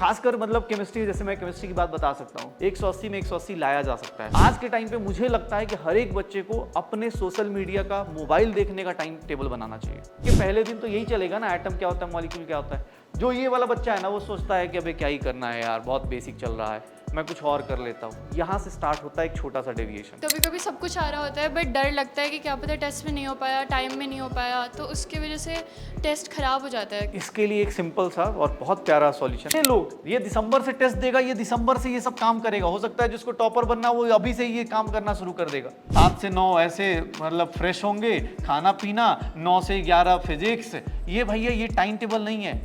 खासकर मतलब केमिस्ट्री, जैसे मैं केमिस्ट्री की बात बता सकता हूँ, 180 में 180 लाया जा सकता है। आज के टाइम पे मुझे लगता है कि हर एक बच्चे को अपने सोशल मीडिया का, मोबाइल देखने का टाइम टेबल बनाना चाहिए कि पहले दिन तो यही चलेगा ना, एटम क्या होता है, मॉलिक्यूल क्या होता है। जो ये वाला बच्चा है ना, वो सोचता है कि अबे क्या ही करना है यार, बहुत बेसिक चल रहा है, मैं कुछ और कर लेता हूँ। यहाँ से स्टार्ट होता है एक छोटा सा डेविएशन। कभी कभी सब कुछ आ रहा होता है बट डर लगता है कि क्या पता टेस्ट में नहीं हो पाया, टाइम में नहीं हो पाया, तो उसकी वजह से टेस्ट खराब हो जाता है। इसके लिए एक सिंपल सा और बहुत प्यारा सॉल्यूशन है। लोग ये दिसंबर से टेस्ट देगा, ये दिसंबर से ये सब काम करेगा, हो सकता है जिसको टॉपर बनना वो अभी से ये काम करना शुरू कर देगा। 7 से 9 ऐसे मतलब फ्रेश होंगे, खाना पीना, 9 से 11 फिजिक्स। ये भैया ये टाइम टेबल नहीं है,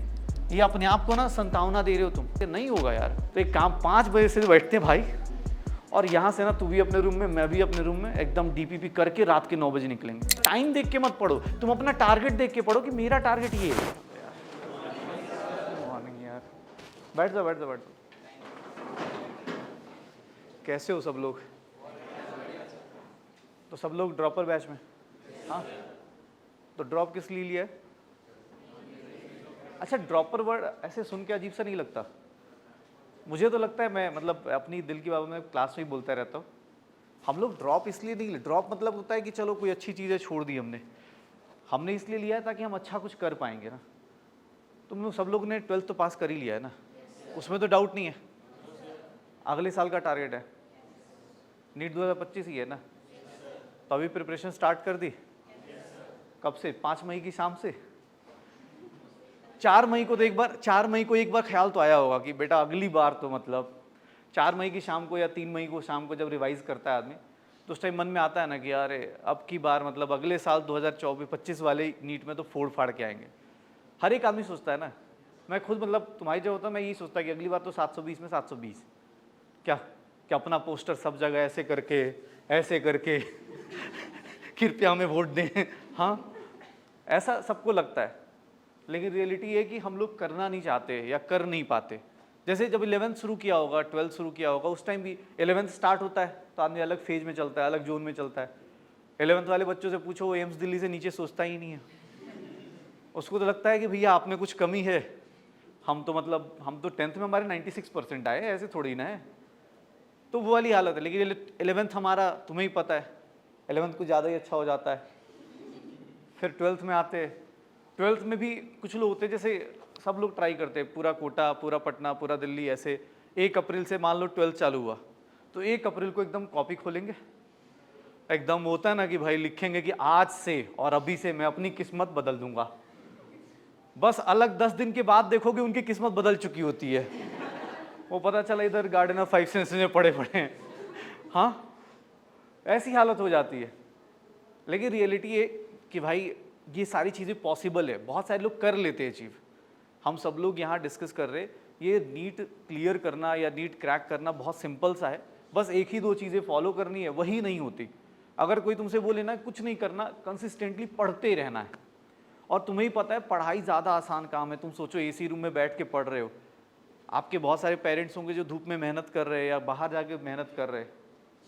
ये अपने आप को ना संतावना दे रहे हो तुम, ये नहीं होगा यार। तो एक काम, 5 बजे से बैठते हैं भाई, और यहाँ से ना तू भी अपने रूम में, मैं भी अपने रूम में, एकदम डीपीपी करके रात के 9 बजे निकलेंगे। टाइम देख के मत पढ़ो, तुम अपना टारगेट देख के पढ़ो कि मेरा टारगेट ये है। मॉर्निंग यार, बैठ जाओ बैठ जाओ बैठ जाओ। कैसे हो सब लोग? तो सब लोग ड्रॉपर बैच में? हाँ, तो ड्रॉप किस लिए लिया है? अच्छा, ड्रॉपर वर्ड ऐसे सुन के अजीब सा नहीं लगता? मुझे तो लगता है, मैं मतलब अपनी दिल की बात में क्लास में ही बोलता रहता हूँ, हम लोग ड्रॉप इसलिए नहीं ले, ड्रॉप मतलब होता है कि चलो कोई अच्छी चीज़ है छोड़ दी हमने इसलिए लिया है ताकि हम अच्छा कुछ कर पाएंगे ना। तुम लोग सब लोग ने 12th तो पास कर ही लिया है ना, उसमें तो डाउट नहीं है। अगले साल का टारगेट है नीट 2025 ही है ना, तो अभी प्रिपरेशन स्टार्ट कर दी? कब से? 5 मई की शाम से? 4 मई को तो एक बार, 4 मई को एक बार ख्याल तो आया होगा कि बेटा अगली बार तो मतलब 4 मई की शाम को या 3 मई को शाम को जब रिवाइज करता है आदमी, तो उस टाइम मन में आता है ना कि यार अब की बार मतलब अगले साल 2024-25 वाले नीट में तो फोड़ फाड़ के आएंगे। हर एक आदमी सोचता है ना, मैं खुद मतलब तुम्हारी जो होता मैं यही सोचता कि अगली बार तो 720 में 720, क्या क्या अपना पोस्टर सब जगह ऐसे करके कृपया हमें वोट दें। हाँ, ऐसा सबको लगता है, लेकिन रियलिटी है कि हम लोग करना नहीं चाहते या कर नहीं पाते। जैसे जब 11th शुरू किया होगा, 12th शुरू किया होगा, उस टाइम भी 11th स्टार्ट होता है तो आदमी अलग फेज में चलता है, अलग जोन में चलता है। 11th वाले बच्चों से पूछो, वो एम्स दिल्ली से नीचे सोचता ही नहीं है, उसको तो लगता है कि भैया आप में कुछ कमी है। हम तो 10th में हमारे 96% आए, ऐसे थोड़ी ना है। तो वो वाली हालत है। लेकिन 11th हमारा तुम्हें ही पता है, 11th कुछ ज़्यादा ही अच्छा हो जाता है। फिर 12th में आते, 12th में भी कुछ लोग होते, जैसे सब लोग ट्राई करते हैं, पूरा कोटा, पूरा पटना, पूरा दिल्ली, ऐसे 1 अप्रैल से मान लो 12th चालू हुआ, तो 1 अप्रैल को एकदम कॉपी खोलेंगे, एकदम होता है ना कि भाई लिखेंगे कि आज से और अभी से मैं अपनी किस्मत बदल दूंगा। बस अलग 10 दिन के बाद देखोगे उनकी किस्मत बदल चुकी होती है, वो पता चला इधर गार्डन ऑफ 5 सेंसेस में पड़े पड़े हैं। हाँ, ऐसी हालत हो जाती है। लेकिन रियलिटी है कि भाई ये सारी चीज़ें पॉसिबल है, बहुत सारे लोग कर लेते हैं अचीव। हम सब लोग यहाँ डिस्कस कर रहे, ये नीट क्लियर करना या नीट क्रैक करना बहुत सिंपल सा है, बस 1 ही 2 चीज़ें फॉलो करनी है, वही नहीं होती। अगर कोई तुमसे बोले ना कुछ नहीं करना, कंसिस्टेंटली पढ़ते रहना है। और तुम्हें ही पता है पढ़ाई ज़्यादा आसान काम है। तुम सोचो एसी रूम में बैठ के पढ़ रहे हो, आपके बहुत सारे पेरेंट्स होंगे जो धूप में मेहनत कर रहे हैं या बाहर जाके मेहनत कर रहे हैं,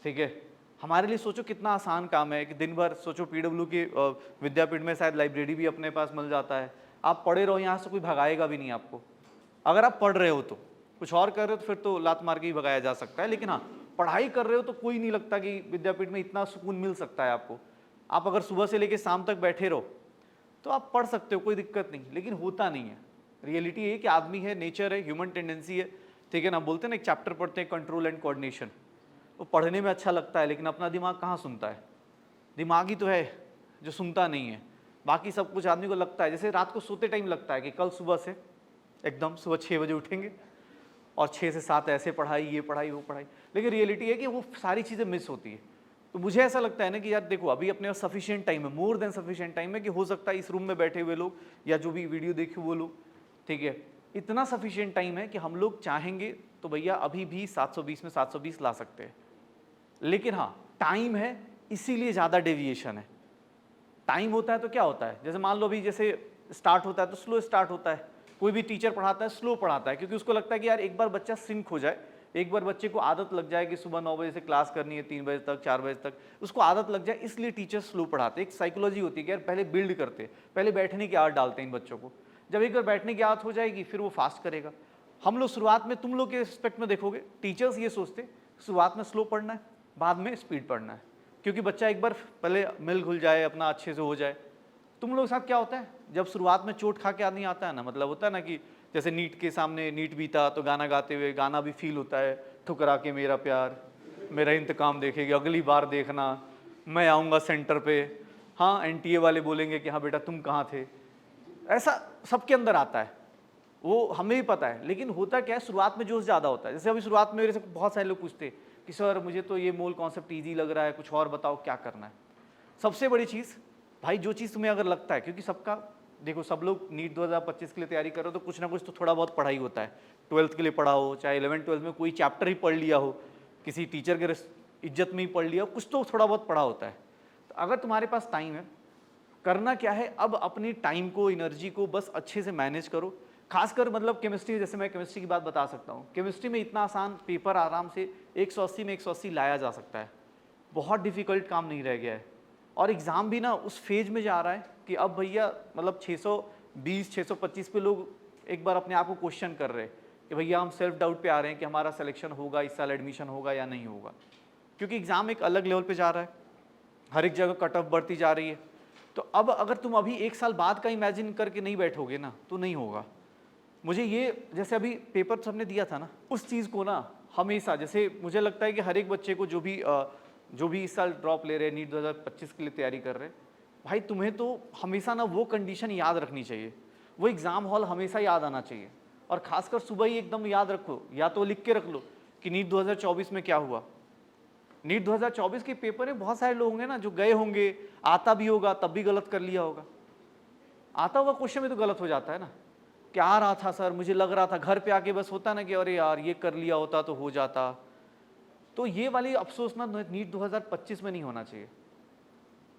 ठीक है। हमारे लिए सोचो कितना आसान काम है कि दिन भर सोचो पीडब्ल्यू के विद्यापीठ में शायद लाइब्रेरी भी अपने पास मिल जाता है, आप पढ़े रहो, यहाँ से कोई भगाएगा भी नहीं आपको। अगर आप पढ़ रहे हो तो, कुछ और कर रहे हो तो फिर तो लात मार के ही भगाया जा सकता है, लेकिन हाँ पढ़ाई कर रहे हो तो कोई नहीं लगता कि विद्यापीठ में इतना सुकून मिल सकता है आपको। आप अगर सुबह से लेकर शाम तक बैठे रहो तो आप पढ़ सकते हो, कोई दिक्कत नहीं, लेकिन होता नहीं है। रियलिटी ये कि आदमी है, नेचर है, ह्यूमन टेंडेंसी है, ठीक है ना। बोलते हैं ना एक चैप्टर पढ़ते हैं कंट्रोल एंड कोऑर्डिनेशन, वो पढ़ने में अच्छा लगता है लेकिन अपना दिमाग कहाँ सुनता है। दिमाग ही तो है जो सुनता नहीं है, बाकी सब कुछ आदमी को लगता है। जैसे रात को सोते टाइम लगता है कि कल सुबह से एकदम सुबह 6 बजे उठेंगे और 6 से 7 ऐसे पढ़ाई, ये पढ़ाई, वो पढ़ाई, लेकिन रियलिटी है कि वो सारी चीज़ें मिस होती है। तो मुझे ऐसा लगता है ना कि यार देखो अभी अपने पास सफिशिएंट टाइम है, मोर देन सफिशिएंट टाइम है, कि हो सकता है इस रूम में बैठे हुए लोग या जो भी वीडियो देखे वो लोग, ठीक है, इतना सफिशिएंट टाइम है कि हम लोग चाहेंगे तो भैया अभी भी 720 में 720 ला सकते हैं। लेकिन हाँ, टाइम है इसीलिए ज़्यादा डेविएशन है। टाइम होता है तो क्या होता है, जैसे मान लो अभी जैसे स्टार्ट होता है तो स्लो स्टार्ट होता है, कोई भी टीचर पढ़ाता है स्लो पढ़ाता है, क्योंकि उसको लगता है कि यार एक बार बच्चा सिंक हो जाए, एक बार बच्चे को आदत लग जाए कि सुबह 9 बजे से क्लास करनी है 3 बजे तक 4 बजे तक, उसको आदत लग जाए, इसलिए टीचर स्लो पढ़ाते हैं। एक साइकोलॉजी होती है कि यार पहले बिल्ड करते हैं, पहले बैठने की आदत डालते हैं इन बच्चों को, जब एक बार बैठने की आदत हो जाएगी फिर वो फास्ट करेगा। हम लोग शुरुआत में, तुम लोग के एस्पेक्ट में देखोगे, टीचर्स ये सोचते शुरुआत में स्लो पढ़ना है, बाद में स्पीड पढ़ना है, क्योंकि बच्चा एक बार पहले मिल घुल जाए, अपना अच्छे से हो जाए। तुम लोग के साथ क्या होता है, जब शुरुआत में चोट खा के आदमी आता है ना, मतलब होता है ना कि जैसे नीट के सामने, नीट बीता तो गाना गाते हुए, गाना भी फील होता है, ठुकरा के मेरा प्यार, मेरा इंतकाम देखेगी, अगली बार देखना, मैं आऊँगा सेंटर पे, हाँ एनटीए वाले बोलेंगे कि हाँ बेटा तुम कहाँ थे, ऐसा सबके अंदर आता है, वो हमें भी पता है। लेकिन होता क्या है, शुरुआत में जोश ज़्यादा होता है। जैसे अभी शुरुआत में मेरे से बहुत सारे लोग पूछते कि सर मुझे तो ये मोल कॉन्सेप्ट ईजी लग रहा है, कुछ और बताओ क्या करना है। सबसे बड़ी चीज़ भाई, जो चीज़ तुम्हें अगर लगता है, क्योंकि सबका देखो, सब लोग नीट 2025 के लिए तैयारी कर रहे हो तो कुछ ना कुछ तो थोड़ा बहुत पढ़ाई होता है। 12th के लिए पढ़ा हो, चाहे 11th-12th में कोई चैप्टर ही पढ़ लिया हो, किसी टीचर के इज्जत में ही पढ़ लिया हो, कुछ तो थोड़ा बहुत पढ़ा होता है। तो अगर तुम्हारे पास टाइम है, करना क्या है, अब अपनी टाइम को, एनर्जी को बस अच्छे से मैनेज करो। खासकर मतलब केमिस्ट्री, जैसे मैं केमिस्ट्री की बात बता सकता हूँ, केमिस्ट्री में इतना आसान पेपर आराम से 180 में 180 लाया जा सकता है, बहुत डिफिकल्ट काम नहीं रह गया है। और एग्ज़ाम भी ना उस फेज में जा रहा है कि अब भैया मतलब 620 625 पे लोग एक बार अपने आप को क्वेश्चन कर रहे हैं कि भैया हम सेल्फ डाउट पे आ रहे हैं कि हमारा सिलेक्शन होगा, इस साल एडमिशन होगा या नहीं होगा, क्योंकि एग्ज़ाम एक अलग लेवल पे जा रहा है, हर एक जगह कट ऑफ बढ़ती जा रही है। तो अब अगर तुम अभी एक साल बाद का इमेजिन करके नहीं बैठोगे ना, तो नहीं होगा। मुझे ये, जैसे अभी पेपर सबने दिया था ना, उस चीज़ को ना हमेशा, जैसे मुझे लगता है कि हर एक बच्चे को जो भी इस साल ड्रॉप ले रहे हैं, नीट 2025 के लिए तैयारी कर रहे हैं, भाई तुम्हें तो हमेशा ना वो कंडीशन याद रखनी चाहिए, वो एग्ज़ाम हॉल हमेशा याद आना चाहिए। और खासकर सुबह ही एकदम याद रखो, या तो लिख के रख लो कि नीट 2024 में क्या हुआ। नीट 2024 के पेपर में बहुत सारे लोग होंगे ना जो गए होंगे, आता भी होगा तब भी गलत कर लिया होगा, आता होगा क्वेश्चन में तो गलत हो जाता है ना, क्या आ रहा था सर, मुझे लग रहा था, घर पे आके बस होता ना कि अरे यार ये कर लिया होता तो हो जाता। तो ये वाली अफसोस ना नीट 2025 में नहीं होना चाहिए।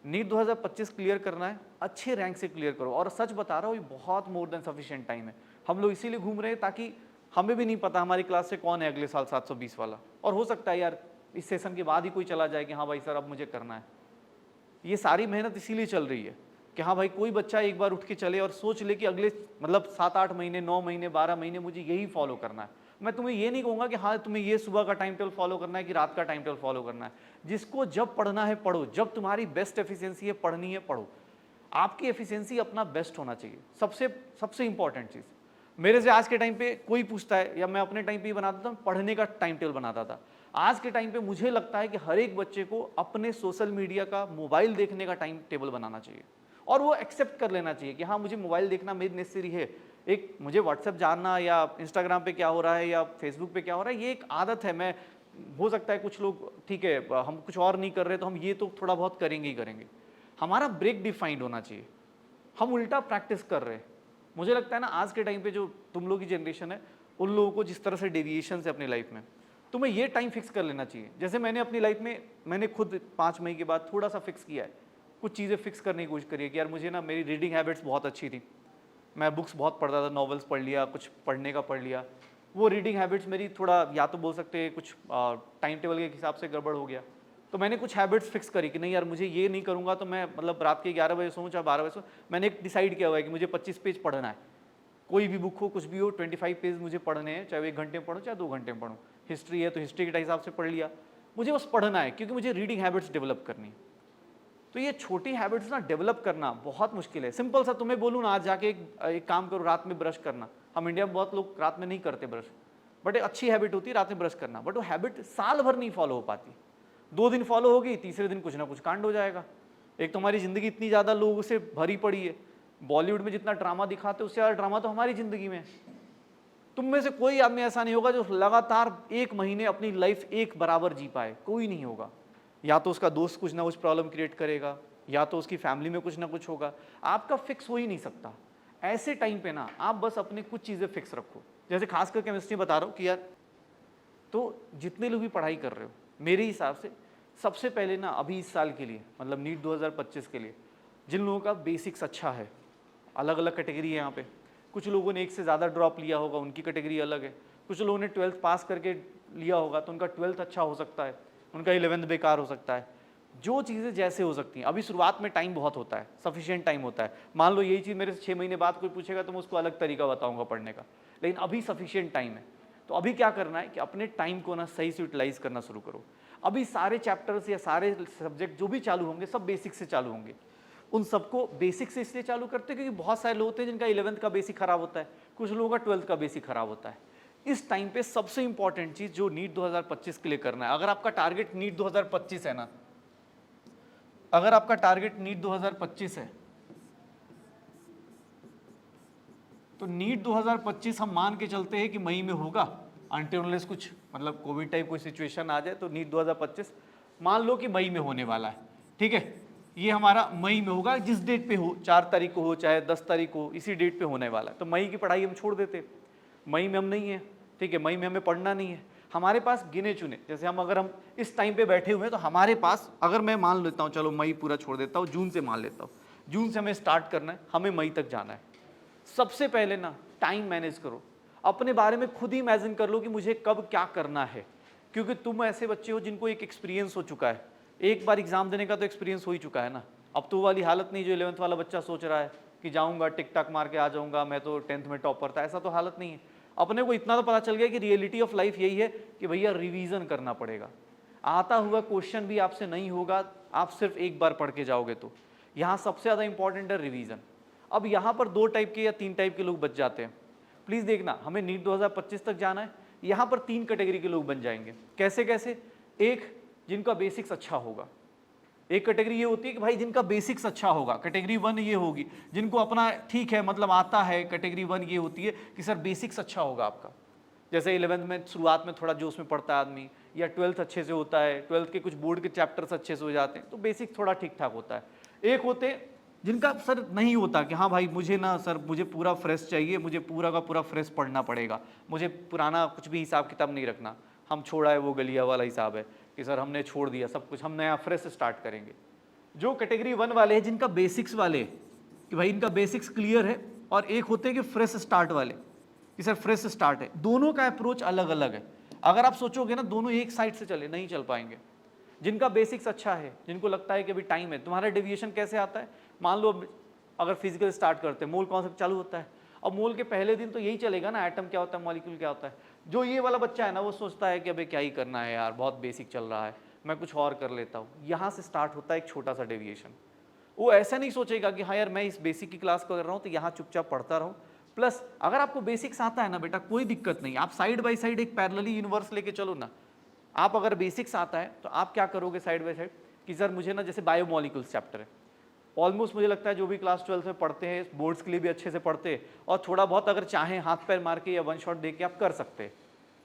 नीट 2025 क्लियर करना है, अच्छे रैंक से क्लियर करो। और सच बता रहा हूँ, ये बहुत मोर देन सफिशिएंट टाइम है। हम लोग इसीलिए घूम रहे हैं ताकि हमें भी नहीं पता हमारी क्लास से कौन है अगले साल 720 वाला, और हो सकता है यार इस सेशन के बाद ही कोई चला जाए कि हाँ भाई सर अब मुझे करना है। ये सारी मेहनत इसीलिए चल रही है कि हाँ भाई कोई बच्चा एक बार उठ के चले और सोच ले कि अगले मतलब 7-8 महीने, 9 महीने, 12 महीने मुझे यही फॉलो करना है। मैं तुम्हें ये नहीं कहूँगा कि हाँ तुम्हें ये सुबह का टाइम टेबल फॉलो करना है कि रात का टाइम टेबल फॉलो करना है। जिसको जब पढ़ना है पढ़ो, जब तुम्हारी बेस्ट एफिशिएंसी है पढ़नी है पढ़ो। आपकी एफिशिएंसी अपना बेस्ट होना चाहिए, सबसे इंपॉर्टेंट चीज़। मेरे से आज के टाइम पे कोई पूछता है, या मैं अपने टाइम पे ही बनाता था, पढ़ने का टाइम टेबल बनाता था। आज के टाइम पे मुझे लगता है कि हर एक बच्चे को अपने सोशल मीडिया का, मोबाइल देखने का टाइम टेबल बनाना चाहिए, और वो एक्सेप्ट कर लेना चाहिए कि हाँ मुझे मोबाइल देखना मेरी नेसेसरी है। एक मुझे व्हाट्सएप जानना या इंस्टाग्राम पे क्या हो रहा है या फेसबुक पे क्या हो रहा है, ये एक आदत है। मैं, हो सकता है कुछ लोग ठीक है हम कुछ और नहीं कर रहे तो हम ये तो थोड़ा बहुत करेंगे ही करेंगे। हमारा ब्रेक डिफाइंड होना चाहिए, हम उल्टा प्रैक्टिस कर रहे हैं। मुझे लगता है ना आज के टाइम पे जो तुम लोग की जनरेशन है, उन लोगों को जिस तरह से डेविएशन है अपनी लाइफ में, तुम्हें ये टाइम फिक्स कर लेना चाहिए। जैसे मैंने अपनी लाइफ में, मैंने खुद 5 मई के बाद थोड़ा सा फिक्स किया है, कुछ चीज़ें फिक्स करने की कोशिश करी है कि यार मुझे ना, मेरी रीडिंग हैबिट्स बहुत अच्छी थी, मैं बुक्स बहुत पढ़ता था, नॉवेल्स पढ़ लिया, कुछ पढ़ने का पढ़ लिया। वो रीडिंग हैबिट्स मेरी थोड़ा, या तो बोल सकते हैं कुछ टाइम टेबल के हिसाब से गड़बड़ हो गया, तो मैंने कुछ हैबिट्स फिक्स करी कि नहीं यार मुझे ये नहीं करूँगा तो मैं मतलब रात के 11 बजे सोऊं चाहे 12 बजे सोऊं। मैंने एक डिसाइड किया हुआ है कि मुझे 25 पेज पढ़ना है, कोई भी बुक हो, कुछ भी हो, 25 पेज मुझे पढ़ने हैं, चाहे 1 घंटे में पढ़ूँ चाहे 2 घंटे में पढ़ूँ। हिस्ट्री है तो हिस्ट्री के हिसाब से पढ़ लिया, मुझे बस पढ़ना है, क्योंकि मुझे रीडिंग हैबिट्स डेवलप करनी है। तो ये छोटी हैबिट्स ना डेवलप करना बहुत मुश्किल है। सिंपल सा तुम्हें बोलूँ ना, आज जाके एक काम करो, रात में ब्रश करना। हम इंडिया में बहुत लोग रात में नहीं करते ब्रश, बट एक अच्छी हैबिट होती है रात में ब्रश करना, बट वो हैबिट साल भर नहीं फॉलो हो पाती। 2 दिन फॉलो होगी, तीसरे दिन कुछ ना कुछ कांड हो जाएगा। एक तो हमारी ज़िंदगी इतनी ज़्यादा लोगों से भरी पड़ी है, बॉलीवुड में जितना ड्रामा दिखाते हैं उससे ज़्यादा ड्रामा तो हमारी ज़िंदगी में है। तुम में से कोई आदमी ऐसा नहीं होगा जो लगातार 1 महीने अपनी लाइफ एक बराबर जी पाए, कोई नहीं होगा। या तो उसका दोस्त कुछ ना कुछ प्रॉब्लम क्रिएट करेगा, या तो उसकी फैमिली में कुछ ना कुछ होगा, आपका फिक्स हो ही नहीं सकता। ऐसे टाइम पे ना आप बस अपने कुछ चीज़ें फिक्स रखो। जैसे खासकर केमिस्ट्री बता रहा हूँ कि यार, तो जितने लोग भी पढ़ाई कर रहे हो, मेरे हिसाब से सबसे पहले ना अभी इस साल के लिए, मतलब नीट 2025 के लिए, जिन लोगों का बेसिक्स अच्छा है, अलग अलग कैटेगरी है यहाँ पे। कुछ लोगों ने 1 से ज़्यादा ड्रॉप लिया होगा, उनकी कैटेगरी अलग है। कुछ लोगों ने 12th पास करके लिया होगा तो उनका 12th अच्छा हो सकता है, उनका 11th बेकार हो सकता है। जो चीज़ें जैसे हो सकती हैं। अभी शुरुआत में टाइम बहुत होता है, सफिशिएंट टाइम होता है। मान लो यही चीज़ मेरे से 6 महीने बाद कोई पूछेगा तो मैं उसको अलग तरीका बताऊंगा पढ़ने का, लेकिन अभी सफिशिएंट टाइम है। तो अभी क्या करना है कि अपने टाइम को ना सही से यूटिलाइज करना शुरू करो। अभी सारे चैप्टर्स या सारे सब्जेक्ट जो भी चालू होंगे सब बेसिक से चालू होंगे। उन सबको बेसिक से इसलिए चालू करते हैं क्योंकि बहुत सारे लोग होते हैं जिनका 11th का बेसिक खराब होता है, कुछ लोगों का 12th का बेसिक खराब होता है। इस टाइम पे सबसे इंपॉर्टेंट चीज़ जो नीट 2025 के लिए करना है, अगर आपका टारगेट नीट 2025 है ना, अगर आपका टारगेट नीट 2025 है तो नीट 2025 हम मान के चलते हैं कि मई में होगा, अनटिल कुछ मतलब कोविड टाइप कोई सिचुएशन आ जाए तो नीट 2025 मान लो कि मई में होने वाला है। ठीक है, ये हमारा मई में होगा, जिस डेट पे हो, 4 तारीख को हो चाहे 10 तारीख को, इसी डेट पे होने वाला है। तो मई की पढ़ाई हम छोड़ देते, मई में हम नहीं है। ठीक है, मई में हमें पढ़ना नहीं है। हमारे पास गिने चुने, जैसे अगर हम इस टाइम पे बैठे हुए हैं तो हमारे पास, अगर मैं मान लेता हूँ, चलो मई पूरा छोड़ देता हूँ, जून से मान लेता हूँ, जून से हमें स्टार्ट करना है, हमें मई तक जाना है। सबसे पहले ना टाइम मैनेज करो, अपने बारे में खुद ही इमेजिन कर लो कि मुझे कब क्या करना है, क्योंकि तुम ऐसे बच्चे हो जिनको एक एक्सपीरियंस हो चुका है, एक बार एग्जाम देने का तो एक्सपीरियंस हो ही चुका है ना। अब तो वो वाली हालत नहीं जो 11th वाला बच्चा सोच रहा है कि जाऊंगा टिक टाक मार के आ जाऊंगा, मैं तो 10th में टॉपर था, ऐसा तो हालत नहीं है। अपने को इतना तो पता चल गया कि रियलिटी ऑफ लाइफ यही है कि भैया रिवीजन करना पड़ेगा। आता हुआ क्वेश्चन भी आपसे नहीं होगा, आप सिर्फ एक बार पढ़ के जाओगे तो। यहाँ सबसे ज़्यादा इंपॉर्टेंट है रिवीजन। अब यहाँ पर 2 टाइप के या 3 टाइप के लोग बच जाते हैं। प्लीज़ देखना, हमें नीट 2025 तक जाना है, यहाँ पर 3 कैटेगरी के लोग बन जाएंगे। कैसे कैसे? एक, जिनका बेसिक्स अच्छा होगा। एक कैटेगरी ये होती है कि भाई जिनका बेसिक्स अच्छा होगा, कैटेगरी 1 ये होगी जिनको अपना ठीक है मतलब आता है। कैटेगरी 1 ये होती है कि सर बेसिक्स अच्छा होगा आपका, जैसे 11th में शुरुआत में थोड़ा जोश में पढ़ता है आदमी, या 12th अच्छे से होता है, 12th के कुछ बोर्ड के चैप्टर्स अच्छे से हो जाते हैं, तो बेसिक थोड़ा ठीक ठाक होता है। एक होते जिनका सर नहीं होता कि हाँ भाई मुझे ना सर मुझे पूरा फ्रेश चाहिए, मुझे पूरा का पूरा फ्रेश पढ़ना पड़ेगा, मुझे पुराना कुछ भी हिसाब किताब नहीं रखना, हम छोड़ा है वो गलिया वाला हिसाब है कि सर हमने छोड़ दिया सब कुछ, हम नया फ्रेश स्टार्ट करेंगे। जो कैटेगरी 1 वाले हैं जिनका बेसिक्स वाले कि भाई इनका बेसिक्स क्लियर है, और एक होते हैं कि फ्रेश स्टार्ट वाले कि सर फ्रेश स्टार्ट है। दोनों का अप्रोच अलग अलग है। अगर आप सोचोगे ना दोनों एक साइड से चले, नहीं चल पाएंगे। जिनका बेसिक्स अच्छा है, जिनको लगता है कि अभी टाइम है, तुम्हारा डेविएशन कैसे आता है? मान लो अगर फिजिकल स्टार्ट करते हैं, मोल कॉन्सेप्ट चालू होता है, अब मोल के पहले दिन तो यही चलेगा ना, एटम क्या होता है, मॉलिक्यूल क्या होता है। जो ये वाला बच्चा है ना वो सोचता है कि अबे क्या ही करना है यार, बहुत बेसिक चल रहा है, मैं कुछ और कर लेता हूँ। यहाँ से स्टार्ट होता है एक छोटा सा डेविएशन। वो ऐसा नहीं सोचेगा कि हाँ यार मैं इस बेसिक की क्लास कर रहा हूँ तो यहाँ चुपचाप पढ़ता रहूँ। प्लस अगर आपको बेसिक्स आता है ना बेटा, कोई दिक्कत नहीं, आप साइड बाय साइड एक पैरेलली यूनिवर्स लेके चलो ना। आप अगर बेसिक्स आता है तो आप क्या करोगे साइड बाय साइड कि सर मुझे ना, जैसे बायोमोलिक्यूल्स चैप्टर है, ऑलमोस्ट मुझे लगता है जो भी क्लास 12 में पढ़ते हैं बोर्ड्स के लिए भी अच्छे से पढ़ते हैं, और थोड़ा बहुत अगर चाहें हाथ पैर मार के या वन शॉट दे के आप कर सकते हैं।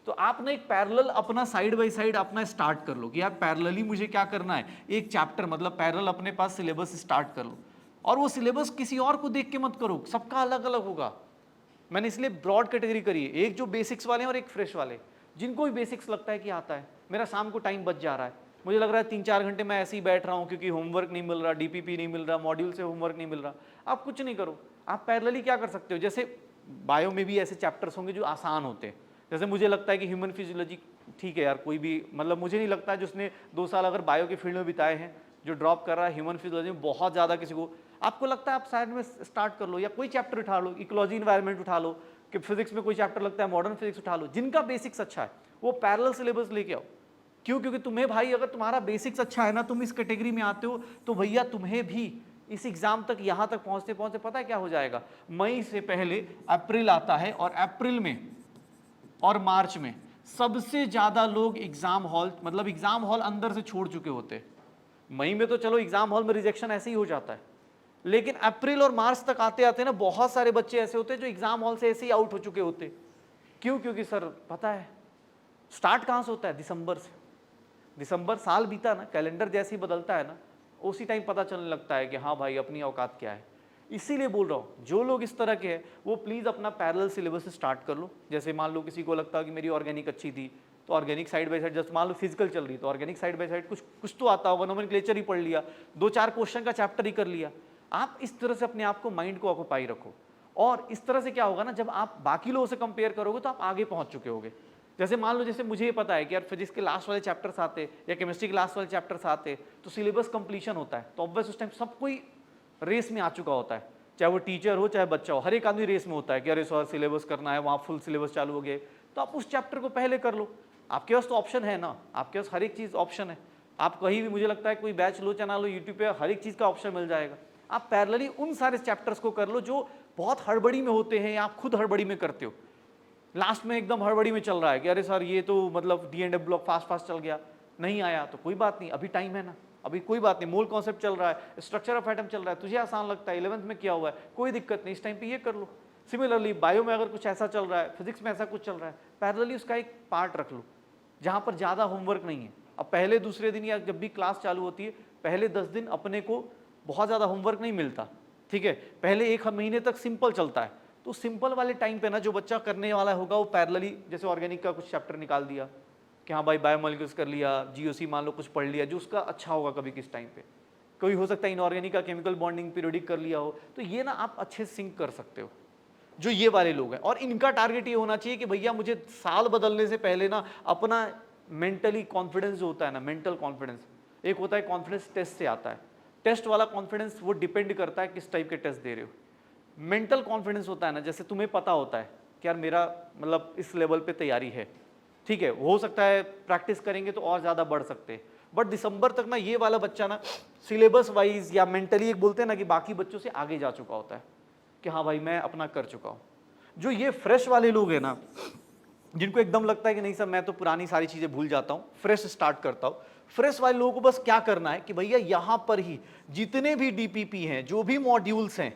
तो आप ना एक पैरेलल अपना साइड बाय साइड अपना स्टार्ट कर लो कि यार पैरेलली मुझे क्या करना है, एक चैप्टर मतलब पैरेलल अपने पास सिलेबस स्टार्ट कर लो। और वो सिलेबस किसी और को देख के मत करो, सबका अलग अलग होगा। मैंने इसलिए ब्रॉड कैटेगरी करी है, एक जो बेसिक्स वाले हैं और एक फ्रेश वाले। जिनको भी बेसिक्स लगता है कि आता है, मेरा शाम को टाइम बच जा रहा है, मुझे लग रहा है 3-4 घंटे मैं ऐसे ही बैठ रहा हूँ क्योंकि होमवर्क नहीं मिल रहा, डीपीपी नहीं मिल रहा, मॉड्यूल से होमवर्क नहीं मिल रहा, आप कुछ नहीं करो, आप पैरेलली क्या कर सकते हो। जैसे बायो में भी ऐसे चैप्टर्स होंगे जो आसान होते हैं, जैसे मुझे लगता है कि ह्यूमन फिजियोलॉजी ठीक है यार, कोई भी मतलब मुझे नहीं लगता है जिसने 2 साल अगर बायो के फील्ड में बिताए हैं, जो ड्रॉप कर रहा है ह्यूमन फिजियोलॉजी में बहुत ज़्यादा किसी को, आपको लगता है आप साइड में स्टार्ट कर लो, या कोई चैप्टर उठा लो, इकोलॉजी इन्वायरमेंट उठा लो, कि फिजिक्स में कोई चैप्टर लगता है मॉडर्न फिजिक्स उठा लो। जिनका बेसिक्स अच्छा है वो पैरेलल सिलेबस लेके आओ। क्यों? क्योंकि तुम्हें भाई अगर तुम्हारा बेसिक्स अच्छा है ना, तुम इस कैटेगरी में आते हो, तो भैया तुम्हें भी इस एग्जाम तक यहाँ तक पहुँचते पहुँचते पता है क्या हो जाएगा, मई से पहले अप्रैल आता है, और अप्रैल में और मार्च में सबसे ज़्यादा लोग एग्जाम हॉल मतलब एग्जाम हॉल अंदर से छोड़ चुके होते। मई में तो चलो एग्जाम हॉल में रिजेक्शन ऐसे ही हो जाता है, लेकिन अप्रैल और मार्च तक आते आते ना बहुत सारे बच्चे ऐसे होते हैं जो एग्जाम हॉल से ऐसे ही आउट हो चुके होते। क्यों? क्योंकि सर पता है स्टार्ट कहाँ से होता है, दिसंबर से। दिसंबर साल बीता ना, कैलेंडर जैसे ही बदलता है ना, उसी टाइम पता चलने लगता है कि हाँ भाई अपनी औकात क्या है। इसीलिए बोल रहा हूँ जो लोग इस तरह के हैं वो प्लीज़ अपना पैरेलल सिलेबस स्टार्ट कर लो। जैसे मान लो किसी को लगता है कि मेरी ऑर्गेनिक अच्छी थी तो organic side by side, just मान लो फिजिकल चल रही तो ऑर्गेनिक साइड बाय साइड कुछ तो आता होगा, नोमेनक्लेचर ही पढ़ लिया, 2-4 क्वेश्चन का चैप्टर ही कर लिया। आप इस तरह से अपने आप को माइंड को ऑक्यूपाई रखो, और इस तरह से क्या होगा ना, जब आप बाकी लोगों से कंपेयर करोगे तो आप आगे पहुंच चुके होगे। जैसे मान लो जैसे मुझे ये पता है कि यार फिजिक्स के लास्ट वाले चैप्टर्स आते या केमिस्ट्री के लास्ट वाले चैप्टर्स आते तो सिलेबस कंप्लीशन होता है, तो ऑब्वियस उस टाइम सब कोई रेस में आ चुका होता है, चाहे वो टीचर हो चाहे बच्चा हो, हर एक आदमी रेस में होता है कि अरे सर सिलेबस करना है, वहाँ फुल सिलेबस चालू हो गए, तो आप उस चैप्टर को पहले कर लो। आपके पास तो ऑप्शन है ना, आपके पास हर एक चीज़ ऑप्शन है, आप कहीं भी, मुझे लगता है कोई बैच लो चाहे ना लो, यूट्यूब पे हर एक चीज़ का ऑप्शन मिल जाएगा। आप पैरेलली उन सारे चैप्टर्स को कर लो जो बहुत हड़बड़ी में होते हैं या आप खुद हड़बड़ी में करते हो। लास्ट में एकदम हड़बड़ी में चल रहा है कि अरे सर ये तो मतलब D&F ब्लॉक फास्ट चल गया, नहीं आया तो कोई बात नहीं, अभी टाइम है ना, अभी कोई बात नहीं, मोल कॉन्सेप्ट चल रहा है, स्ट्रक्चर ऑफ एटम चल रहा है, तुझे आसान लगता है, 11th में किया हुआ है, कोई दिक्कत नहीं, इस टाइम पे ये कर लो। सिमिलरली बायो में अगर कुछ ऐसा चल रहा है, फिजिक्स में ऐसा कुछ चल रहा है, पैरेलली उसका एक पार्ट रख लो जहाँ पर ज़्यादा होमवर्क नहीं है। अब पहले दूसरे दिन या जब भी क्लास चालू होती है, पहले 10 दिन अपने को बहुत ज़्यादा होमवर्क नहीं मिलता, ठीक है, पहले 1 महीने तक सिंपल चलता है, तो सिंपल वाले टाइम पे ना जो बच्चा करने वाला होगा वो पैरेलली, जैसे ऑर्गेनिक का कुछ चैप्टर निकाल दिया कि हाँ भाई बायोमोलिक्यूल्स कर लिया, GOC मान लो कुछ पढ़ लिया जो उसका अच्छा होगा कभी किस टाइम पे, कोई हो सकता है इनऑर्गेनिक का केमिकल बॉन्डिंग पीरियोडिक कर लिया हो, तो ये ना आप अच्छे से सिंक कर सकते हो जो ये वाले लोग हैं। और इनका टारगेट ये होना चाहिए कि भैया मुझे साल बदलने से पहले ना अपना मेंटली कॉन्फिडेंस जो होता है ना, मेंटल कॉन्फिडेंस, एक होता है कॉन्फिडेंस टेस्ट से आता है, टेस्ट वाला कॉन्फिडेंस वो डिपेंड करता है किस टाइप के टेस्ट दे रहे हो। मेंटल कॉन्फिडेंस होता है ना, जैसे तुम्हें पता होता है कि यार मेरा मतलब इस लेवल पे तैयारी है, ठीक है, हो सकता है प्रैक्टिस करेंगे तो और ज़्यादा बढ़ सकते हैं, बट दिसंबर तक ना ये वाला बच्चा ना सिलेबस वाइज या मेंटली एक बोलते हैं ना कि बाकी बच्चों से आगे जा चुका होता है कि हाँ भाई मैं अपना कर चुका हूँ। जो ये फ्रेश वाले लोग हैं ना, जिनको एकदम लगता है कि नहीं सर मैं तो पुरानी सारी चीज़ें भूल जाता हूँ, फ्रेश स्टार्ट करता हूँ, फ्रेश वाले लोगों को बस क्या करना है कि भैया यहाँ पर ही जितने भी DPP हैं, जो भी मॉड्यूल्स हैं,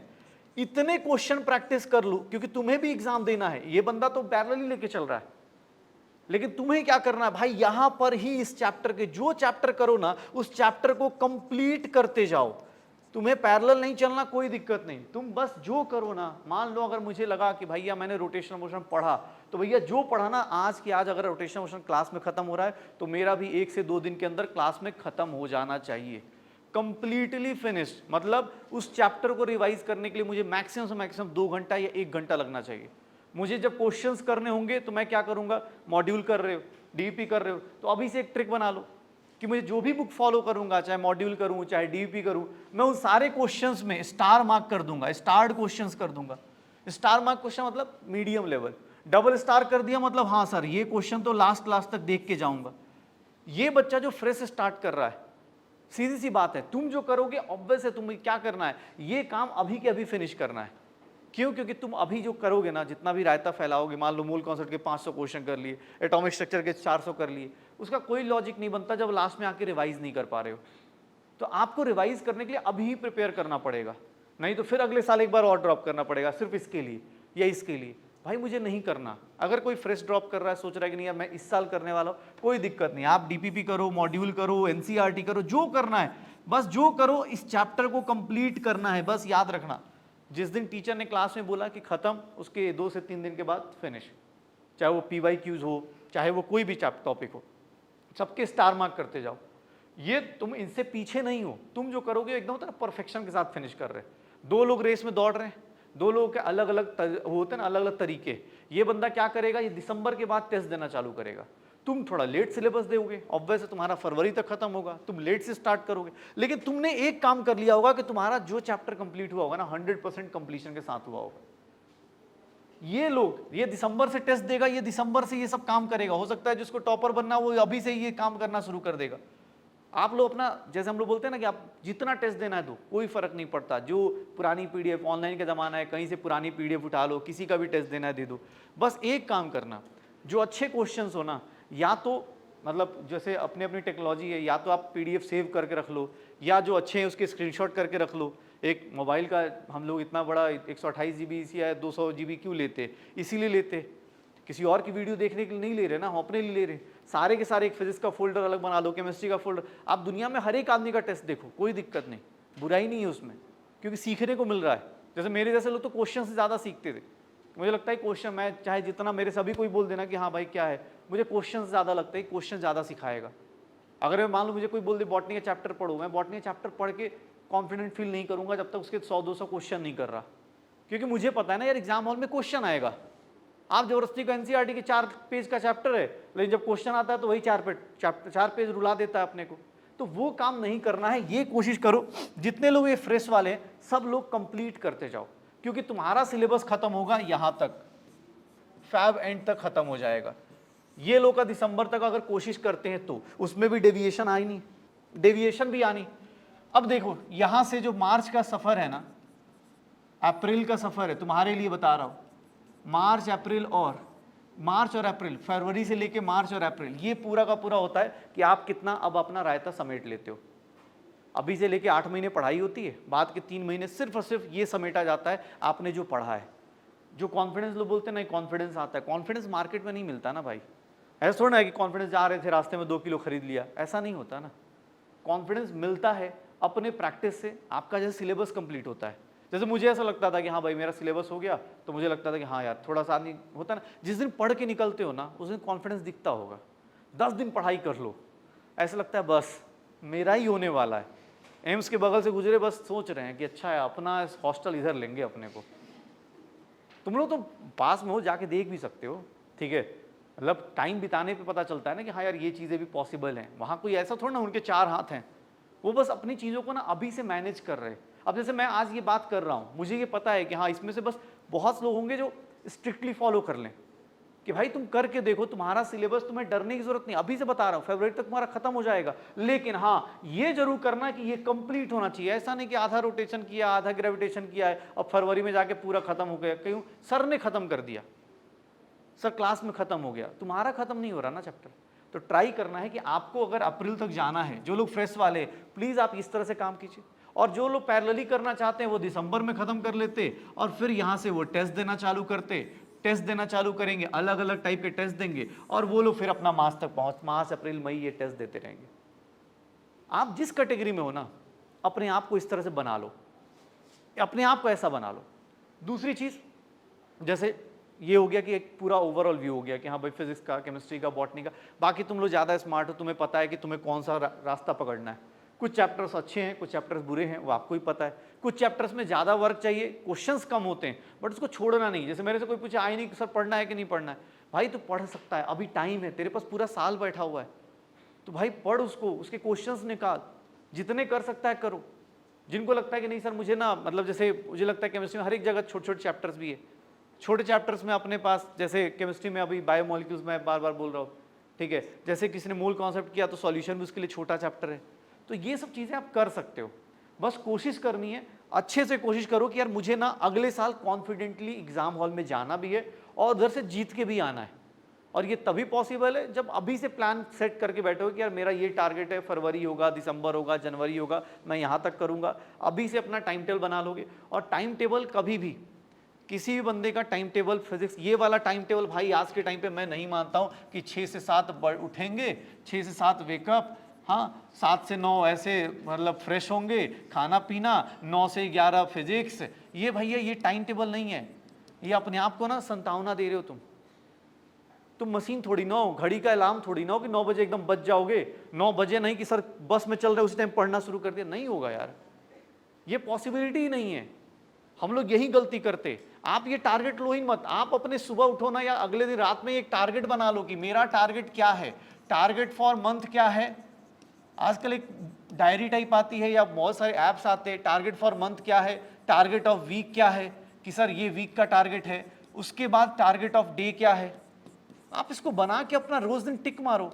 इतने क्वेश्चन प्रैक्टिस कर लो, क्योंकि तुम्हें भी एग्जाम देना है। ये बंदा तो पैरेलली लेके चल रहा है, लेकिन तुम्हें क्या करना है भाई, यहां पर ही इस चैप्टर के जो चैप्टर करो ना, उस चैप्टर को कंप्लीट करते जाओ। तुम्हें पैरेलल नहीं चलना, कोई दिक्कत नहीं, तुम बस जो करो ना, मान लो अगर मुझे लगा कि भैया मैंने रोटेशनल मोशन पढ़ा, तो भैया जो पढ़ा ना आज की आज अगर रोटेशनल मोशन क्लास में खत्म हो रहा है तो मेरा भी 1 से 2 दिन के अंदर क्लास में खत्म हो जाना चाहिए, कंप्लीटली फिनिश्ड। मतलब उस चैप्टर को रिवाइज करने के लिए मुझे मैक्सिमम से मैक्सिमम 2 घंटा या 1 घंटा लगना चाहिए। मुझे जब क्वेश्चंस करने होंगे तो मैं क्या करूंगा, मॉड्यूल कर रहे हो, DPP कर रहे हो, तो अभी से एक ट्रिक बना लो कि मुझे जो भी बुक फॉलो करूंगा, चाहे मॉड्यूल करूं चाहे DPP करूं, मैं उन सारे क्वेश्चंस में स्टार मार्क कर दूंगा, स्टार्ड क्वेश्चंस कर दूंगा। स्टार मार्क क्वेश्चन मतलब मीडियम लेवल, डबल स्टार कर दिया मतलब हाँ सर ये क्वेश्चन तो लास्ट क्लास तक देख के जाऊंगा। ये बच्चा जो फ्रेश स्टार्ट कर रहा है, सीधी सी बात है, तुम जो करोगे ऑब्वियस है तुम्हें क्या करना है, ये काम अभी के अभी फिनिश करना है। क्यों? क्योंकि तुम अभी जो करोगे ना, जितना भी रायता फैलाओगे, मान लो मूल कॉन्सेप्ट के 500 क्वेश्चन कर लिए, एटॉमिक स्ट्रक्चर के 400 कर लिए, उसका कोई लॉजिक नहीं बनता जब लास्ट में आके रिवाइज नहीं कर पा रहे हो। तो आपको रिवाइज करने के लिए अभी ही प्रिपेयर करना पड़ेगा, नहीं तो फिर अगले साल एक बार और ड्रॉप करना पड़ेगा सिर्फ इसके लिए या इसके लिए। भाई मुझे नहीं करना। अगर कोई फ्रेश ड्रॉप कर रहा है, सोच रहा है कि नहीं यार मैं इस साल करने वाला हूँ, कोई दिक्कत नहीं, आप DPP करो, मॉड्यूल करो, NCERT करो, जो करना है बस जो करो, इस चैप्टर को कंप्लीट करना है। बस याद रखना, जिस दिन टीचर ने क्लास में बोला कि खत्म, उसके 2 से 3 दिन के बाद फिनिश, चाहे वो PYQs हो, चाहे वो कोई भी टॉपिक हो, सबके स्टार मार्क करते जाओ। ये तुम इनसे पीछे नहीं हो, तुम जो करोगे एकदम होता है ना परफेक्शन के साथ फिनिश कर रहे हैं। 2 लोग रेस में दौड़ रहे हैं, 2 लोगों के अलग अलग होते हैं ना, अलग अलग तरीके। ये बंदा क्या करेगा, ये दिसंबर के बाद टेस्ट देना चालू करेगा, तुम थोड़ा लेट सिलेबस दोगे, ऑब्वियस है तुम्हारा फरवरी तक खत्म होगा, तुम लेट से स्टार्ट करोगे। लेकिन तुमने एक काम कर लिया होगा कि तुम्हारा जो चैप्टर कंप्लीट हुआ होगा ना 100% कंप्लीशन के साथ हुआ होगा। ये लोग, ये दिसंबर से टेस्ट देगा, ये दिसंबर से ये सब काम करेगा, हो सकता है जिसको टॉपर बनना वो अभी से ये काम करना शुरू कर देगा। आप लोग अपना, जैसे हम लोग बोलते हैं ना कि आप जितना टेस्ट देना है दो, कोई फर्क नहीं पड़ता। जो पुरानी PDF, ऑनलाइन का जमाना है, कहीं से पुरानी PDF उठा लो, किसी का भी टेस्ट देना है दे दो। बस एक काम करना, जो अच्छे क्वेश्चंस हो ना, या तो मतलब जैसे अपनी अपनी टेक्नोलॉजी है, या तो आप PDF सेव करके रख लो, या जो अच्छे हैं उसके स्क्रीनशॉट करके रख लो। एक मोबाइल का हम लोग इतना बड़ा 128 GB या 200 GB क्यों लेते, इसीलिए लेते, किसी और की वीडियो देखने के लिए नहीं ले रहे ना, हम अपने लिए ले रहे। सारे के सारे एक फिजिक्स का फोल्डर अलग बना लो, केमिस्ट्री का फोल्डर। आप दुनिया में हर एक आदमी का टेस्ट देखो, कोई दिक्कत नहीं, बुराई नहीं है उसमें, क्योंकि सीखने को मिल रहा है। जैसे मेरे जैसे लोग तो क्वेश्चन से ज़्यादा सीखते थे। मुझे लगता है क्वेश्चन, मैं चाहे जितना मेरे सभी कोई बोल देना कि हाँ भाई क्या है, मुझे क्वेश्चन से ज़्यादा लगता है, क्वेश्चन ज़्यादा सिखाएगा। अगर मैं मान लो मुझे कोई बोल दे बॉटनी का चैप्टर पढ़ो, मैं बॉटनी का चैप्टर पढ़ के कॉन्फिडेंट फील नहीं करूँगा जब तक उसके 100-200 क्वेश्चन नहीं कर रहा, क्योंकि मुझे पता है ना यार एग्जाम हॉल में क्वेश्चन आएगा। आप जबरदस्ती को एनसीईआरटी के 4 पेज का चैप्टर है, लेकिन जब क्वेश्चन आता है तो वही 4 पेज रुला देता है अपने को। तो वो काम नहीं करना है। ये कोशिश करो जितने लोग ये फ्रेश वाले हैं सब लोग कंप्लीट करते जाओ, क्योंकि तुम्हारा सिलेबस खत्म होगा यहाँ तक, फैब एंड तक खत्म हो जाएगा। ये लोग का दिसंबर तक अगर कोशिश करते हैं तो उसमें भी डेविएशन आई नहीं, डेविएशन भी आनी। अब देखो यहां से जो मार्च का सफर है ना, अप्रैल का सफर है, तुम्हारे लिए बता रहा हूं, मार्च और अप्रैल, फरवरी से लेके मार्च और अप्रैल, ये पूरा का पूरा होता है कि आप कितना अब अपना रायता समेट लेते हो। अभी से लेके 8 महीने पढ़ाई होती है, बाद के 3 महीने सिर्फ और सिर्फ ये समेटा जाता है आपने जो पढ़ा है। जो कॉन्फिडेंस लोग बोलते हैं ना, कॉन्फिडेंस आता है, कॉन्फिडेंस मार्केट में नहीं मिलता ना भाई। ऐसा थोड़ा है कि कॉन्फिडेंस जा रहे थे रास्ते में 2 किलो खरीद लिया, ऐसा नहीं होता ना। कॉन्फिडेंस मिलता है अपने प्रैक्टिस से, आपका जैसे सिलेबस कंप्लीट होता है। जैसे मुझे ऐसा लगता था कि हाँ भाई मेरा सिलेबस हो गया, तो मुझे लगता था कि हाँ यार थोड़ा सा नहीं होता ना, जिस दिन पढ़ के निकलते हो ना उस दिन कॉन्फिडेंस दिखता होगा। 10 दिन पढ़ाई कर लो, ऐसा लगता है बस मेरा ही होने वाला है। एम्स के बगल से गुजरे, बस सोच रहे हैं कि अच्छा है अपना हॉस्टल इधर लेंगे अपने को। तुम लोग तो पास में हो, जाके देख भी सकते हो, ठीक है। मतलब टाइम बिताने पे पता चलता है ना कि हाँ यार ये चीज़ें भी पॉसिबल हैं। वहाँ कोई ऐसा थोड़ा ना उनके 4 हाथ हैं, वो बस अपनी चीज़ों को ना अभी से मैनेज कर रहे हैं। अब जैसे मैं आज ये बात कर रहा हूँ, मुझे ये पता है कि हाँ इसमें से बस बहुत लोग होंगे जो स्ट्रिक्टली फॉलो कर लें कि भाई तुम करके देखो, तुम्हारा सिलेबस, तुम्हें डरने की जरूरत नहीं। अभी से बता रहा हूँ फरवरी तक तुम्हारा खत्म हो जाएगा, लेकिन हाँ ये जरूर करना कि ये कंप्लीट होना चाहिए। ऐसा नहीं कि आधा रोटेशन किया, आधा ग्रेविटेशन किया है और फरवरी में जाके पूरा खत्म हो गया। क्यों? सर ने खत्म कर दिया, सर क्लास में खत्म हो गया, तुम्हारा खत्म नहीं हो रहा ना चैप्टर। तो ट्राई करना है कि आपको अगर अप्रैल तक जाना है, जो लोग फ्रेश वाले प्लीज आप इस तरह से काम कीजिए, और जो लोग पैरेलली करना चाहते हैं वो दिसंबर में खत्म कर लेते और फिर यहाँ से वो टेस्ट देना चालू करते। टेस्ट देना चालू करेंगे, अलग अलग टाइप के टेस्ट देंगे, और वो लोग फिर अपना मार्च तक मार्च अप्रैल मई ये टेस्ट देते रहेंगे। आप जिस कैटेगरी में हो ना, अपने आप को इस तरह से बना लो, अपने आप को ऐसा बना लो। दूसरी चीज, जैसे ये हो गया कि एक पूरा ओवरऑल व्यू हो गया कि हाँ भाई फिजिक्स का, केमिस्ट्री का, बॉटनी का, बाकी तुम लोग ज़्यादा स्मार्ट हो, तुम्हें पता है कि तुम्हें कौन सा रास्ता पकड़ना है। कुछ चैप्टर्स अच्छे हैं, कुछ चैप्टर्स बुरे हैं, वो आपको ही पता है। कुछ चैप्टर्स में ज़्यादा वर्क चाहिए, क्वेश्चंस कम होते हैं, बट उसको छोड़ना नहीं। जैसे मेरे से कोई पूछे आई नहीं सर पढ़ना है कि नहीं पढ़ना है, भाई तो पढ़ सकता है, अभी टाइम है, तेरे पास पूरा साल बैठा हुआ है, तो भाई पढ़ उसको, उसके क्वेश्चंस निकाल, जितने कर सकता है करो। जिनको लगता है कि नहीं सर मुझे ना, मतलब जैसे मुझे लगता है केमिस्ट्री में हर एक जगह छोटे छोटे चैप्टर्स भी है, छोटे चैप्टर्स में अपने पास, जैसे केमिस्ट्री में अभी बायोमोलिक्यूल्स में बार बार बोल रहा हूँ, ठीक है, जैसे किसी ने मोल कॉन्सेप्ट किया तो सॉल्यूशन भी उसके लिए छोटा चैप्टर है। तो ये सब चीज़ें आप कर सकते हो, बस कोशिश करनी है, अच्छे से कोशिश करो कि यार मुझे ना अगले साल कॉन्फिडेंटली एग्जाम हॉल में जाना भी है और उधर से जीत के भी आना है। और ये तभी पॉसिबल है जब अभी से प्लान सेट करके बैठोगे कि यार मेरा ये टारगेट है, फरवरी होगा, दिसंबर होगा, जनवरी होगा, मैं यहाँ तक करूँगा। अभी से अपना टाइम टेबल बना लोगे, और टाइम टेबल कभी भी किसी भी बंदे का टाइम टेबल फिजिक्स, ये वाला टाइम टेबल भाई आज के टाइम पे मैं नहीं मानता हूँ कि 6 से 7 उठेंगे, 6 से 7 वेकअप, हाँ 7 से 9 ऐसे मतलब फ्रेश होंगे, खाना पीना, 9 से 11 फिजिक्स, ये भैया ये टाइम टेबल नहीं है। ये अपने आप को ना संतावना दे रहे हो तुम मशीन थोड़ी ना हो, घड़ी का अलार्म थोड़ी ना हो कि 9 बजे एकदम बज जाओगे। 9 बजे नहीं कि सर बस में चल रहे उसी टाइम पढ़ना शुरू कर दिया, नहीं होगा यार, ये पॉसिबिलिटी ही नहीं है। हम लोग यही गलती करते। आप ये टारगेट लो ही मत, आप अपने सुबह उठो ना या अगले दिन रात में एक टारगेट बना लो कि मेरा टारगेट क्या है, टारगेट फॉर मंथ क्या है। आजकल एक डायरी टाइप आती है या बहुत सारे ऐप्स आते हैं, टारगेट फॉर मंथ क्या है, टारगेट ऑफ वीक क्या है कि सर ये वीक का टारगेट है, उसके बाद टारगेट ऑफ डे क्या है। आप इसको बना के अपना रोज दिन टिक मारो।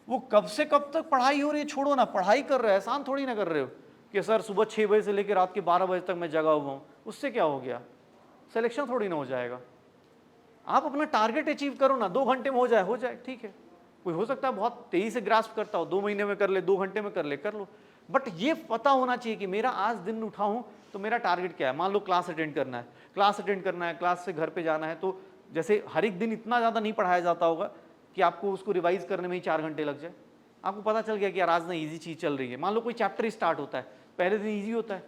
वो कब से कब तक पढ़ाई हो रही है छोड़ो ना, पढ़ाई कर रहे हो, एहसान थोड़ी ना कर रहे हो कि सर सुबह 6 बजे से लेकर रात के 12 बजे तक मैं जगा हुआ हूँ, उससे क्या हो गया, सिलेक्शन थोड़ी ना हो जाएगा। आप अपना टारगेट अचीव करो ना, 2 घंटे में हो जाए ठीक है। कोई हो सकता है बहुत तेजी से ग्रास्प करता हो, 2 महीने में कर ले, 2 घंटे में कर लो, बट ये पता होना चाहिए कि मेरा आज दिन उठा हूँ तो मेरा टारगेट क्या है। मान लो क्लास अटेंड करना है, क्लास से घर पे जाना है, तो जैसे हर एक दिन इतना ज़्यादा नहीं पढ़ाया जाता होगा कि आपको उसको रिवाइज करने में ही 4 घंटे लग जाए। आपको पता चल गया कि यार आज ना ईजी चीज़ चल रही है। मान लो कोई चैप्टर ही स्टार्ट होता है, पहले दिन ईजी होता है,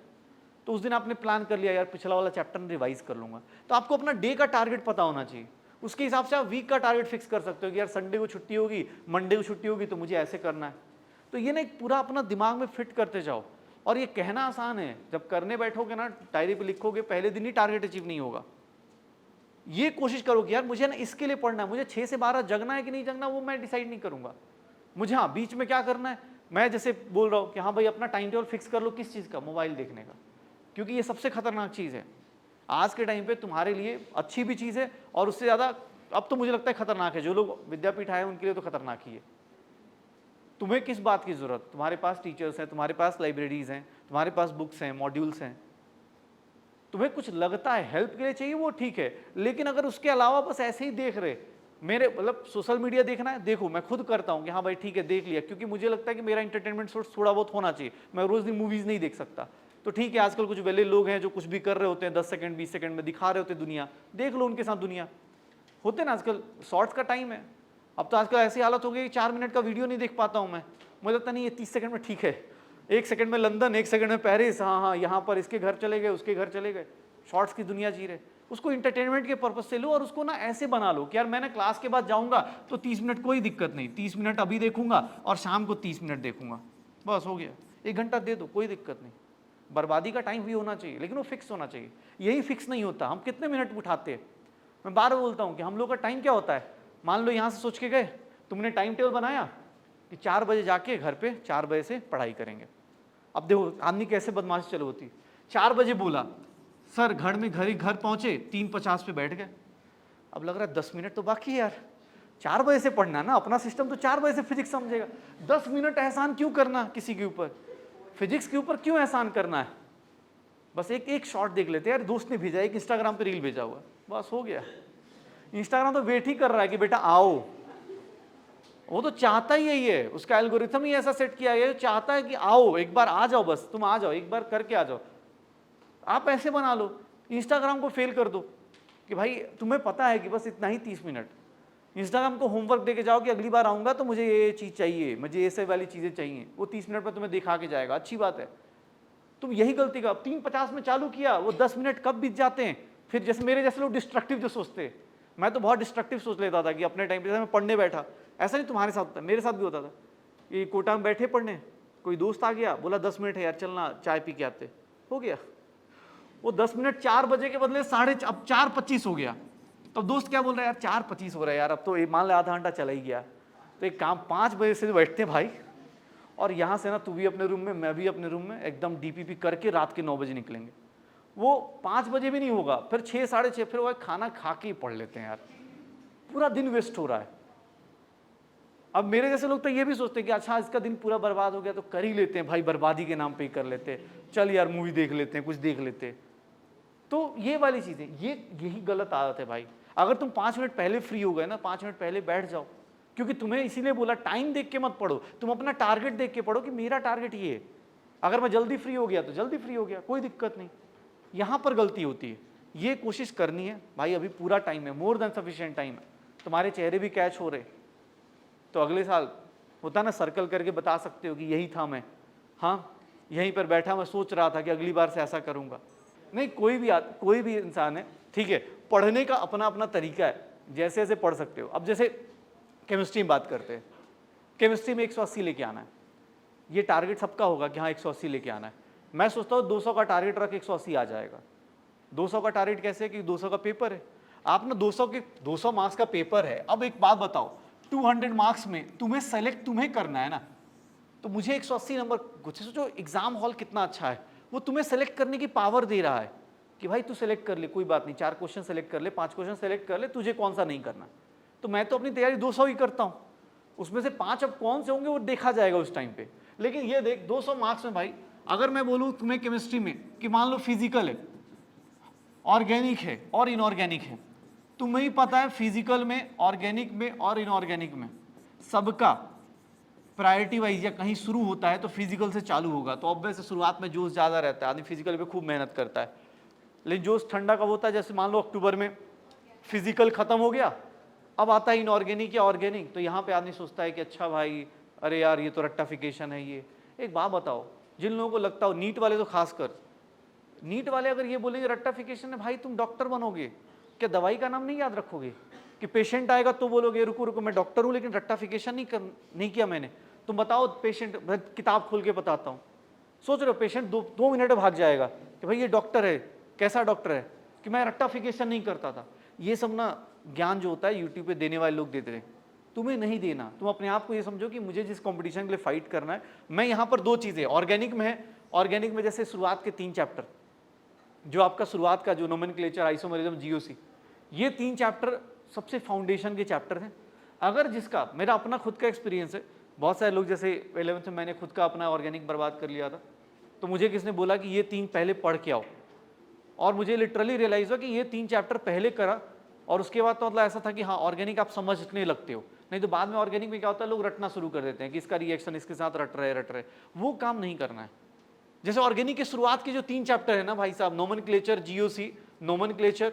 तो उस दिन आपने प्लान कर लिया यार पिछला वाला चैप्टर रिवाइज कर लूँगा। तो आपको अपना डे का टारगेट पता होना चाहिए, उसके हिसाब से आप वीक का टारगेट फिक्स कर सकते हो कि यार संडे को छुट्टी होगी, मंडे को छुट्टी होगी, तो मुझे ऐसे करना है। तो ये ना एक पूरा अपना दिमाग में फिट करते जाओ। और ये कहना आसान है, जब करने बैठोगे ना, डायरी पे लिखोगे, पहले दिन ही टारगेट अचीव नहीं होगा। ये कोशिश करो कि यार मुझे ना इसके लिए पढ़ना है, मुझे 6 से 12 जगना है कि नहीं जगना वो मैं डिसाइड नहीं करूंगा। मुझे हाँ बीच में क्या करना है, मैं जैसे बोल रहा हूँ कि हाँ भाई अपना टाइम टेबल फिक्स कर लो, किस चीज़ का, मोबाइल देखने का, क्योंकि ये सबसे खतरनाक चीज़ है आज के टाइम पे। तुम्हारे लिए अच्छी भी चीज़ है और उससे ज़्यादा अब तो मुझे लगता है खतरनाक है। जो लोग विद्यापीठ आए उनके लिए तो खतरनाक ही है। तुम्हें किस बात की ज़रूरत, तुम्हारे पास टीचर्स हैं, तुम्हारे पास लाइब्रेरीज हैं, तुम्हारे पास बुक्स हैं, मॉड्यूल्स हैं। तुम्हें कुछ लगता है हेल्प के लिए चाहिए वो ठीक है, लेकिन अगर उसके अलावा बस ऐसे ही देख रहे, मेरे मतलब सोशल मीडिया देखना है देखो, मैं खुद करता हूँ कि हाँ भाई ठीक है देख लिया, क्योंकि मुझे लगता है कि मेरा इंटरटेनमेंट सोर्स थोड़ा बहुत होना चाहिए। मैं रोज़ दिन मूवीज़ नहीं देख सकता, तो ठीक है आजकल कुछ वेले लोग हैं जो कुछ भी कर रहे होते हैं 10 सेकंड 20 सेकंड में दिखा रहे होते हैं दुनिया, देख लो उनके साथ दुनिया होते ना। आजकल शॉर्ट्स का टाइम है, अब तो आजकल ऐसी हालत हो गई कि 4 मिनट का वीडियो नहीं देख पाता हूँ मैं, मुझे लगता नहीं ये 30 सेकंड में ठीक है, 1 सेकंड में लंदन, 1 सेकंड में पेरिस, हाँ हाँ यहाँ पर इसके घर चले गए, उसके घर चले गए। शॉर्ट्स की दुनिया जी रहे, उसको इंटरटेनमेंट के पर्पज से लो और उसको ना ऐसे बना लो कि यार मैंने क्लास के बाद जाऊंगा तो 30 मिनट कोई दिक्कत नहीं, 30 मिनट अभी देखूंगा और शाम को 30 मिनट देखूंगा, बस हो गया। 1 घंटा दे दो, कोई दिक्कत नहीं। बर्बादी का टाइम भी होना चाहिए, लेकिन वो फिक्स होना चाहिए। यही फिक्स नहीं होता, हम कितने मिनट उठाते हैं। मैं बार बार बोलता हूँ कि हम लोग का टाइम क्या होता है, मान लो यहाँ से सोच के गए, तुमने टाइम टेबल बनाया कि 4 बजे जाके घर पे 4 बजे से पढ़ाई करेंगे। अब देखो आदमी कैसे बदमाशी चालू होती है, 4 बजे बोला सर घर पहुंचे 3:50 पे बैठ गए, अब लग रहा है 10 मिनट तो बाकी है यार, 4 बजे से पढ़ना ना, अपना सिस्टम तो 4 बजे से फिजिक्स समझेगा, 10 मिनट एहसान क्यों करना किसी के ऊपर, फिजिक्स के ऊपर क्यों एहसान करना है। बस एक शॉट देख लेते हैं यार, दोस्त ने भेजा, एक इंस्टाग्राम पे रील भेजा हुआ, बस हो गया। इंस्टाग्राम तो वेट ही कर रहा है कि बेटा आओ, वो तो चाहता ही यही है, उसका एल्गोरिथम ही ऐसा सेट किया है, चाहता है कि आओ एक बार आ जाओ, बस तुम आ जाओ एक बार करके आ जाओ। आप ऐसे बना लो, इंस्टाग्राम को फेल कर दो कि भाई तुम्हें पता है कि बस इतना ही 30 मिनट, इंस्टाग्राम को होमवर्क देके जाओ कि अगली बार आऊँगा तो मुझे ये चीज़ चाहिए, मुझे ये सब वाली चीज़ें चाहिए, वो 30 मिनट में तुम्हें दिखा के जाएगा, अच्छी बात है। तुम यही गलती का 3:50 में चालू किया, वो 10 मिनट कब बीत जाते हैं। फिर जैसे मेरे जैसे लोग डिस्ट्रक्टिव जो सोचते हैं, मैं तो बहुत डिस्ट्रक्टिव सोच लेता था कि अपने टाइम पे मैं पढ़ने बैठा, ऐसा नहीं तुम्हारे साथ होता, मेरे साथ भी होता था कि कोटा में बैठे पढ़ने, कोई दोस्त आ गया बोला 10 मिनट है यार चलना चाय पी के आते, हो गया वो 10 मिनट 4 बजे के बदले अब 4:25 हो गया। तब दोस्त क्या बोल रहा है यार 4:25 हो रहा है यार, अब तो मान ले आधा घंटा चला ही गया, तो एक काम 5 बजे से बैठते हैं भाई, और यहाँ से ना तू भी अपने रूम में मैं भी अपने रूम में एकदम डीपीपी करके रात के 9 बजे निकलेंगे। वो 5 बजे भी नहीं होगा, फिर 6 साढ़े 6 फिर वो खाना खा के ही पढ़ लेते हैं यार, पूरा दिन वेस्ट हो रहा है। अब मेरे जैसे लोग तो ये भी सोचते हैं कि अच्छा इसका दिन पूरा बर्बाद हो गया तो कर ही लेते हैं भाई, बर्बादी के नाम पे ही कर लेते हैं, चल यार मूवी देख लेते हैं, कुछ देख लेते हैं। तो ये वाली चीज़ें, यही गलत आदत है भाई। अगर तुम 5 मिनट पहले फ्री हो गए ना, 5 मिनट पहले बैठ जाओ, क्योंकि तुम्हें इसीलिए बोला टाइम देख के मत पढ़ो, तुम अपना टारगेट देख के पढ़ो कि मेरा टारगेट ये है, अगर मैं जल्दी फ्री हो गया तो जल्दी फ्री हो गया, कोई दिक्कत नहीं। यहाँ पर गलती होती है, ये कोशिश करनी है भाई, अभी पूरा टाइम है, मोर देन सफिशिएंट टाइम है, तुम्हारे चेहरे भी कैच हो रहे, तो अगले साल होता ना सर्कल करके बता सकते हो कि यही था मैं, हाँ यहीं पर बैठा मैं सोच रहा था कि अगली बार से ऐसा करूँगा। नहीं, कोई भी इंसान है, ठीक है, पढ़ने का अपना अपना तरीका है, जैसे जैसे पढ़ सकते हो। अब जैसे केमिस्ट्री में बात करते हैं, केमिस्ट्री में 180 लेके आना है, ये टारगेट सबका होगा कि हाँ 180 लेके आना है। मैं सोचता हूँ 200 का टारगेट रख 180 आ जाएगा। 200 का टारगेट कैसे है कि 200 का पेपर है, आप ना 200 मार्क्स का पेपर है। अब एक बात बताओ, 200 मार्क्स में तुम्हें सेलेक्ट तुम्हें करना है ना, तो मुझे 180 नंबर, कुछ सोचो एग्जाम हॉल कितना अच्छा है, वो तुम्हें सेलेक्ट करने की पावर दे रहा है कि भाई तू सेलेक्ट कर ले, कोई बात नहीं, 4 क्वेश्चन सेलेक्ट कर ले, 5 क्वेश्चन सेलेक्ट कर ले, तुझे कौन सा नहीं करना। तो मैं तो अपनी तैयारी 200 ही करता हूँ, उसमें से 5 अब कौन से होंगे वो देखा जाएगा उस टाइम पे। लेकिन ये देख 200 मार्क्स में भाई, अगर मैं बोलूँ तुम्हें केमिस्ट्री में कि मान लो फिजिकल है, ऑर्गेनिक है और इनऑर्गेनिक है, तुम्हें ही पता है फिजिकल में, ऑर्गेनिक में और इनऑर्गेनिक में सबका प्रायोरिटी वाइज या कहीं शुरू होता है तो फिजिकल से चालू होगा, तो ऑब्वियस शुरुआत में जोश ज़्यादा रहता है, आदमी फिजिकल पे खूब मेहनत करता है। लेकिन जोश ठंडा कब होता है, जैसे मान लो अक्टूबर में फिजिकल खत्म हो गया, अब आता है इनऑर्गेनिक या ऑर्गेनिक, तो यहाँ पे आदमी सोचता है कि अच्छा भाई अरे यार ये तो रट्टाफिकेशन है। ये एक बात बताओ, जिन लोगों को लगता हो, नीट वाले तो खासकर, नीट वाले अगर ये बोलेंगे रट्टाफिकेशन है, भाई तुम डॉक्टर बनोगे क्या, दवाई का नाम नहीं याद रखोगे कि पेशेंट आएगा तो बोलोगे रुको रुको मैं डॉक्टर हूँ लेकिन रट्टाफिकेशन नहीं किया मैंने। तुम बताओ पेशेंट, किताब खोल के बताता हूँ, सोच रहे हो पेशेंट 2 मिनट में भाग जाएगा कि भाई ये डॉक्टर है, कैसा डॉक्टर है कि मैं रट्टाफिकेशन नहीं करता था। ये सब ना ज्ञान जो होता है यूट्यूब पे देने वाले लोग देते हैं, तुम्हें नहीं देना। तुम अपने आप को ये समझो कि मुझे जिस कंपटीशन के लिए फाइट करना है, मैं यहाँ पर 2 चीज़ें ऑर्गेनिक में है, ऑर्गेनिक में जैसे शुरुआत के 3 चैप्टर, जो आपका शुरुआत का जो नोमेनक्लेचर, आइसोमेरिज्म, जीओसी, ये 3 चैप्टर सबसे फाउंडेशन के चैप्टर हैं। अगर जिसका, मेरा अपना खुद का एक्सपीरियंस है, बहुत सारे लोग जैसे 11th में मैंने खुद का अपना ऑर्गेनिक बर्बाद कर लिया था, तो मुझे किसने बोला कि ये 3 पहले पढ़ के आओ, और मुझे लिटरली रियलाइज हुआ कि ये 3 चैप्टर पहले करा, और उसके बाद तो मतलब ऐसा था कि हाँ ऑर्गेनिक आप समझने लगते हो, नहीं तो बाद में ऑर्गेनिक में क्या होता है, लोग रटना शुरू कर देते हैं कि इसका रिएक्शन इसके साथ रट रहे, वो काम नहीं करना है। जैसे ऑर्गेनिक की शुरुआत के जो 3 चैप्टर है ना भाई साहब, नोमेनक्लेचर, जीओसी, नोमेनक्लेचर,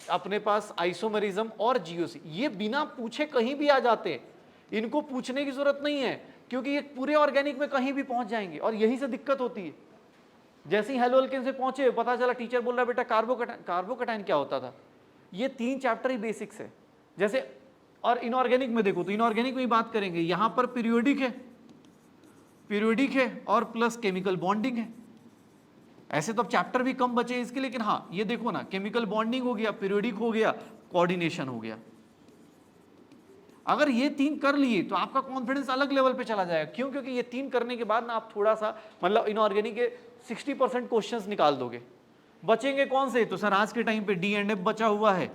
अपने पास आइसोमेरिज्म और जीओसी, ये बिना पूछे कहीं भी आ जाते हैं, इनको पूछने की जरूरत नहीं है, क्योंकि ये पूरे ऑर्गेनिक में कहीं भी पहुंच जाएंगे, और यही से दिक्कत होती है। जैसे ही हेलो एल्केन से पहुंचे, पता चला टीचर बोल रहा है बेटा कार्बोकैटायन क्या होता था। ये 3 चैप्टर ही बेसिक्स है। जैसे और इनऑर्गेनिक में देखो तो इनऑर्गेनिक में ही बात करेंगे, यहां पर पीरियोडिक है और प्लस केमिकल बॉन्डिंग है। ऐसे तो अब चैप्टर भी कम बचे इसके, लेकिन हाँ ये देखो ना, केमिकल बॉन्डिंग हो गया, पीरियोडिक हो गया, कोऑर्डिनेशन हो गया। अगर ये 3 कर लिए तो आपका कॉन्फिडेंस अलग लेवल पे चला जाएगा। क्यों? क्योंकि ये 3 करने के बाद ना आप थोड़ा सा मतलब इनऑर्गेनिक के 60% क्वेश्चंस निकाल दोगे। बचेंगे कौन से? तो सर आज के टाइम पे डी एंड एफ बचा हुआ है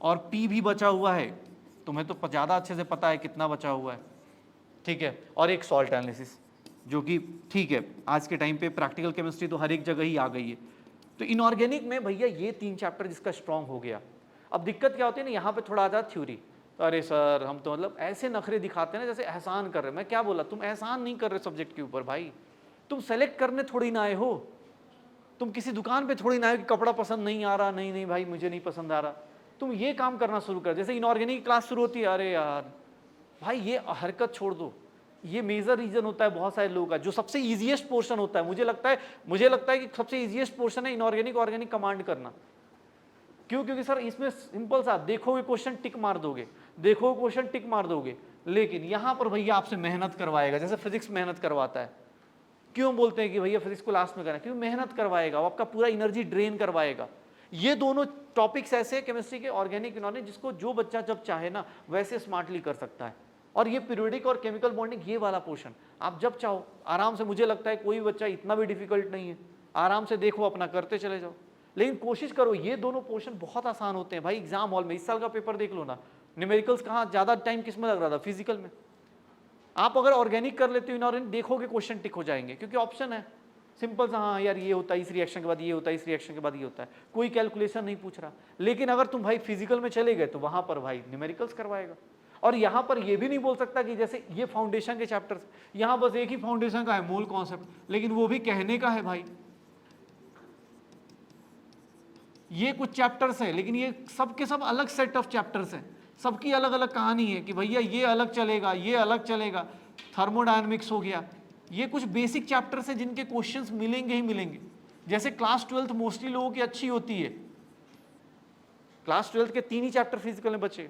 और पी भी बचा हुआ है, तुम्हें तो ज़्यादा अच्छे से पता है कितना बचा हुआ है, ठीक है, और एक सॉल्ट एनालिसिस, जो कि ठीक है आज के टाइम पे प्रैक्टिकल केमिस्ट्री तो हर एक जगह ही आ गई है। तो इनऑर्गेनिक में भैया ये 3 चैप्टर जिसका स्ट्रांग हो गया। अब दिक्कत क्या होती है ना, यहाँ पे थोड़ा आ जाता थ्योरी, तो अरे सर हम तो मतलब ऐसे नखरे दिखाते हैं ना जैसे एहसान कर रहे। मैं क्या बोला, तुम एहसान नहीं कर रहे सब्जेक्ट के ऊपर भाई, तुम सेलेक्ट करने थोड़ी ना आए हो, तुम किसी दुकान पे थोड़ी ना आए कि कपड़ा पसंद नहीं आ रहा, नहीं भाई मुझे नहीं पसंद आ रहा, तुम ये काम करना शुरू कर। जैसे इनऑर्गेनिक क्लास शुरू होती है, अरे यार भाई ये हरकत छोड़ दो, ये मेजर रीजन होता है बहुत सारे लोगों का, जो सबसे इजीएस्ट पोर्शन होता है। मुझे लगता है कि सबसे इजीएस्ट पोर्शन है इनऑर्गेनिक ऑर्गेनिक कमांड करना। क्यों? क्योंकि सर इसमें सिंपल सा, देखोगे क्वेश्चन टिक मार दोगे, देखोगे क्वेश्चन टिक मार दोगे, लेकिन यहां पर भैया आपसे मेहनत करवाएगा, जैसे फिजिक्स मेहनत करवाता है। क्यों बोलते हैं कि भैया फिजिक्स को लास्ट में करना? क्योंकि मेहनत करवाएगा, वो आपका पूरा एनर्जी ड्रेन करवाएगा। ये दोनों टॉपिक्स ऐसे केमिस्ट्री के, ऑर्गेनिक इनऑर्गेनिक, जिसको जो बच्चा जब चाहे ना वैसे स्मार्टली कर सकता है। और ये पीरियोडिक और केमिकल बॉन्डिंग, ये वाला पोर्शन आप जब चाहो आराम से, मुझे लगता है कोई बच्चा इतना भी डिफिकल्ट नहीं है, आराम से देखो अपना करते चले जाओ। लेकिन कोशिश करो, ये दोनों पोर्शन बहुत आसान होते हैं भाई। एग्जाम हॉल में इस साल का पेपर देख लो ना, न्यूमेरिकल्स कहाँ ज़्यादा टाइम किस में लग रहा था? फिजिकल में। आप अगर ऑर्गेनिक कर लेते हो इनऑर्गेनिक, देखोगे क्वेश्चन टिक हो जाएंगे, क्योंकि ऑप्शन है सिंपल सा, हाँ यार ये होता है, इस रिएक्शन के बाद ये होता है, इस रिएक्शन के बाद ये होता है, कोई कैलकुलेशन नहीं पूछ रहा। लेकिन अगर तुम भाई फिजिकल में चले गए तो वहां पर भाई न्यूमेरिकल्स करवाएगा। और यहाँ पर ये भी नहीं बोल सकता कि जैसे ये फाउंडेशन के चैप्टर्स, यहाँ बस एक ही फाउंडेशन का है मोल कॉन्सेप्ट, लेकिन वो भी कहने का है भाई। ये कुछ चैप्टर्स है, लेकिन ये सब के सब अलग सेट ऑफ चैप्टर्स हैं, सबकी अलग अलग कहानी है कि भैया ये अलग चलेगा, ये अलग चलेगा। थर्मोडायनेमिक्स हो गया, ये कुछ बेसिक चैप्टर्स हैं जिनके क्वेश्चंस मिलेंगे ही मिलेंगे। जैसे क्लास 12th मोस्टली लोगों की अच्छी होती है, क्लास 12th के 3 ही चैप्टर फिजिकल में बचे,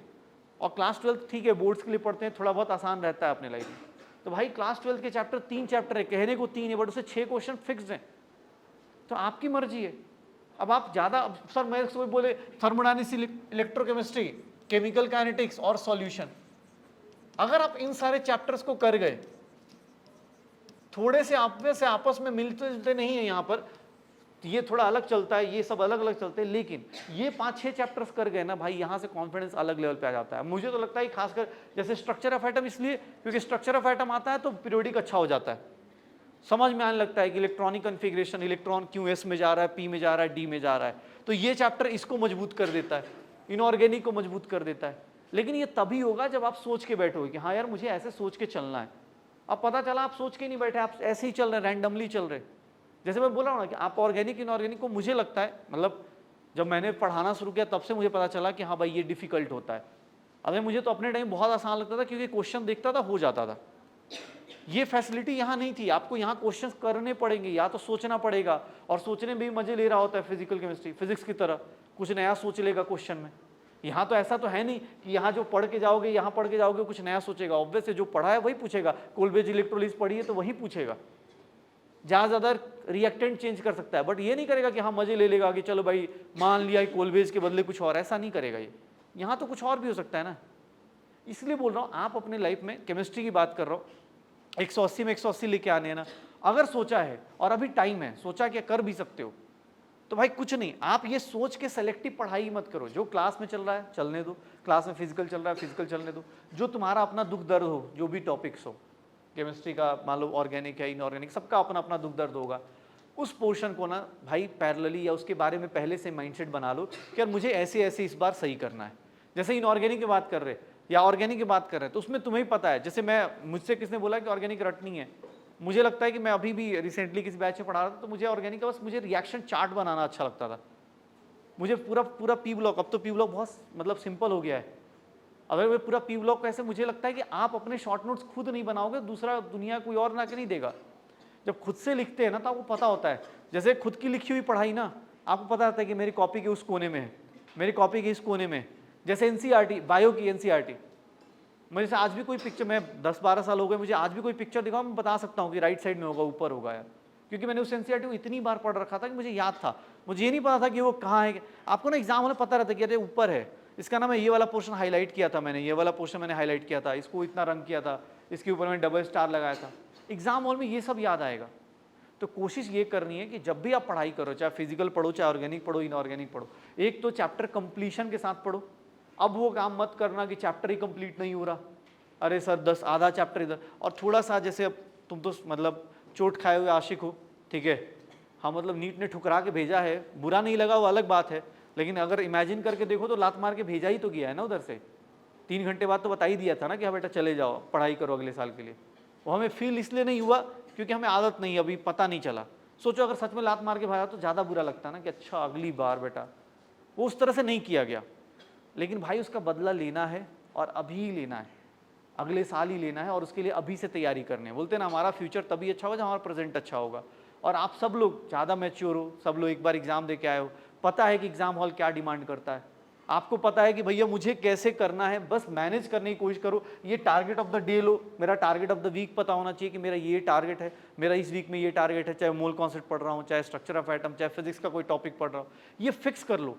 और क्लास 12th ठीक है बोर्ड्स के लिए पढ़ते हैं, थोड़ा बहुत आसान रहता है अपने लाइफ में। तो भाई क्लास 12th के चैप्टर 3 चैप्टर है, कहने को 3 है, बट उसे 6 क्वेश्चन फिक्स हैं, तो आपकी मर्जी है। अब आप ज़्यादा, सर मैं कोई बोले थर्मोडायनेमिक्स, इलेक्ट्रोकेमिस्ट्री, केमिकल काइनेटिक्स और सॉल्यूशन, अगर आप इन सारे चैप्टर्स को कर गए, थोड़े से आपस में मिलते जुलते नहीं है, यहाँ पर ये थोड़ा अलग चलता है, ये सब अलग अलग चलते हैं, लेकिन ये 5-6 चैप्टर्स कर गए ना भाई, यहाँ से कॉन्फिडेंस अलग लेवल पे आ जाता है। मुझे तो लगता है खासकर जैसे स्ट्रक्चर ऑफ एटम, इसलिए क्योंकि स्ट्रक्चर ऑफ एटम आता है तो पीरियोडिक अच्छा हो जाता है, समझ में आने लगता है कि इलेक्ट्रॉनिक कन्फिग्रेशन, इलेक्ट्रॉन क्यों एस में जा रहा है, पी में जा रहा है, डी में जा रहा है, तो ये चैप्टर इसको मजबूत कर देता है, इनऑर्गेनिक को मजबूत कर देता है। लेकिन ये तभी होगा जब आप सोच के बैठोगे कि हाँ यार मुझे ऐसे सोच के चलना है। अब पता चला आप सोच के नहीं बैठे, आप ऐसे ही चल रहे, रैंडमली चल रहे। जैसे मैं बोला हूँ ना कि आप ऑर्गेनिक इनऑर्गेनिक को, मुझे लगता है मतलब जब मैंने पढ़ाना शुरू किया तब से मुझे पता चला कि हाँ भाई ये डिफिकल्ट होता है। अगर मुझे तो अपने टाइम बहुत आसान लगता था, क्योंकि क्वेश्चन देखता था हो जाता था। ये फैसिलिटी यहाँ नहीं थी, आपको यहाँ क्वेश्चन करने पड़ेंगे, या तो सोचना पड़ेगा, और सोचने में भी मजे ले रहा होता है फिजिकल केमिस्ट्री, फिजिक्स की तरह कुछ नया सोच लेगा क्वेश्चन में। यहाँ तो ऐसा तो है नहीं कि यहाँ जो पढ़ के जाओगे, यहाँ पढ़ के जाओगे कुछ नया सोचेगा, ऑब्वियस है जो पढ़ा है वही पूछेगा। कोलब्रुक इलेक्ट्रोलिसिस पढ़ी है तो वही पूछेगा। ज़्यादा ज़्यादा रिएक्टेंट चेंज कर सकता है, बट ये नहीं करेगा कि हाँ मजे ले लेगा कि चलो भाई मान लिया कोलवेज के बदले कुछ और, ऐसा नहीं करेगा ये। यहाँ तो कुछ और भी हो सकता है ना। इसलिए बोल रहा हूँ आप अपने लाइफ में, केमिस्ट्री की बात कर रहा हूँ, 180 में 180 लेके आने हैं ना, अगर सोचा है और अभी टाइम है, सोचा क्या कर भी सकते हो, तो भाई कुछ नहीं, आप ये सोच के सेलेक्टिव पढ़ाई मत करो। जो क्लास में चल रहा है चलने दो, क्लास में फिजिकल चल रहा है फिजिकल चलने दो, जो तुम्हारा अपना दुख दर्द हो, जो भी टॉपिक्स हो, केमिस्ट्री का मान लो ऑर्गेनिक है इनऑर्गेनिक, सबका अपना अपना दुख दर्द होगा, उस पोर्शन को ना भाई पैरेलली या उसके बारे में पहले से माइंडसेट बना लो कि यार मुझे ऐसे ऐसे इस बार सही करना है। जैसे इनऑर्गेनिक की बात कर रहे या ऑर्गेनिक की बात कर रहे हैं, तो उसमें तुम्हें ही पता है, जैसे मैं, मुझसे किसने बोला कि ऑर्गेनिक रटनी है, मुझे लगता है कि मैं अभी भी रिसेंटली किसी बैच में पढ़ा रहा था, तो मुझे ऑर्गेनिक का बस मुझे रिएक्शन चार्ट बनाना अच्छा लगता था। मुझे पूरा पूरा पी ब्लॉक, अब तो पी ब्लॉक बहुत मतलब सिंपल हो गया है, अगर मैं पूरा पी ब्लॉक कैसे, मुझे लगता है कि आप अपने शॉर्ट नोट्स खुद नहीं बनाओगे, दूसरा दुनिया कोई और ना के नहीं देगा। जब खुद से लिखते हैं ना तो आपको पता होता है, जैसे खुद की लिखी हुई पढ़ाई ना, आपको पता होता है कि मेरी कॉपी के उस कोने में है, मेरी कॉपी के इस कोने में। जैसे एनसीईआरटी, बायो की एनसीईआरटी, मुझे से आज भी कोई पिक्चर, मैं 10-12 साल हो गए, मुझे आज भी कोई पिक्चर दिखाओ, मैं बता सकता हूँ कि राइट साइड में होगा, ऊपर होगा यार, क्योंकि मैंने उस एनसीईआरटी को इतनी बार पढ़ रखा था कि मुझे याद था। मुझे ये नहीं पता था कि वो कहाँ है। आपको ना एग्जाम में पता रहता है कि अरे ऊपर है, इसका ना मैं ये वाला पोर्शन हाईलाइट किया था, मैंने ये वाला पोर्शन मैंने हाईलाइट किया था, इसको इतना रंग किया था, इसके ऊपर मैंने डबल स्टार लगाया था। एग्जाम हॉल में ये सब याद आएगा। तो कोशिश ये करनी है कि जब भी आप पढ़ाई करो, चाहे फिजिकल पढ़ो, चाहे ऑर्गेनिक पढ़ो, इनऑर्गेनिक पढ़ो, एक तो चैप्टर कंप्लीशन के साथ पढ़ो। अब वो काम मत करना कि चैप्टर ही कंप्लीट नहीं हो रहा, अरे सर 10 आधा चैप्टर इधर, और थोड़ा सा जैसे अब तुम तो मतलब चोट खाए हुए आशिक हो, ठीक है, हाँ मतलब नीट ने ठुकरा के भेजा है, बुरा नहीं लगा वो अलग बात है, लेकिन अगर इमेजिन करके देखो तो लात मार के भेजा ही तो गया है ना उधर से। 3 घंटे बाद तो बता ही दिया था ना कि हाँ बेटा चले जाओ पढ़ाई करो अगले साल के लिए। वो हमें फील इसलिए नहीं हुआ क्योंकि हमें आदत नहीं, अभी पता नहीं चला। सोचो अगर सच में लात मार के भागा तो ज़्यादा बुरा लगता ना कि अच्छा अगली बार बेटा, वो उस तरह से नहीं किया गया। लेकिन भाई उसका बदला लेना है और अभी ही लेना है, अगले साल ही लेना है, और उसके लिए अभी से तैयारी करनी है। बोलते हैं ना हमारा फ्यूचर तभी अच्छा होगा जब हमारा प्रेजेंट अच्छा होगा। और आप सब लोग ज़्यादा मैच्योर हो, सब लोग एक बार एग्जाम दे के आए हो, पता है कि एग्जाम हॉल क्या डिमांड करता है, आपको पता है कि भैया मुझे कैसे करना है, बस मैनेज करने की कोशिश करो। ये टारगेट ऑफ द डे लो, मेरा टारगेट ऑफ द वीक पता होना चाहिए कि मेरा ये टारगेट है, मेरा इस वीक में ये टारगेट है, चाहे मोल कॉन्सेप्ट पढ़ रहा हूँ, चाहे स्ट्रक्चर ऑफ एटम, चाहे फिजिक्स का कोई टॉपिक पढ़ रहा हूँ, ये फिक्स कर लो।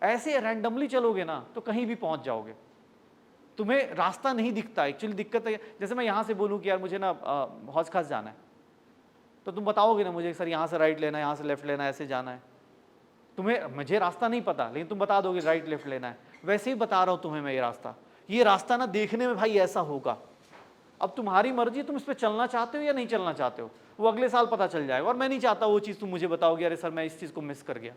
ऐसे रैंडमली चलोगे ना तो कहीं भी पहुँच जाओगे, तुम्हें रास्ता नहीं दिखता। एक्चुअली दिक्कत है, जैसे मैं यहाँ से बोलूँ कि यार मुझे ना हौज खास जाना है, तो तुम बताओगे ना मुझे सर यहाँ से राइट लेना है, यहाँ से लेफ्ट लेना है, ऐसे जाना है। तुम्हें, मुझे रास्ता नहीं पता, लेकिन तुम बता दोगे राइट लेफ्ट लेना है। वैसे ही बता रहा हूँ तुम्हें मैं, ये रास्ता ना देखने में भाई ऐसा होगा। अब तुम्हारी मर्जी, तुम इस पर चलना चाहते हो या नहीं चलना चाहते हो, वो अगले साल पता चल जाएगा। और मैं नहीं चाहता वो चीज़ तुम मुझे बताओगे अरे सर मैं इस चीज़ को मिस कर गया।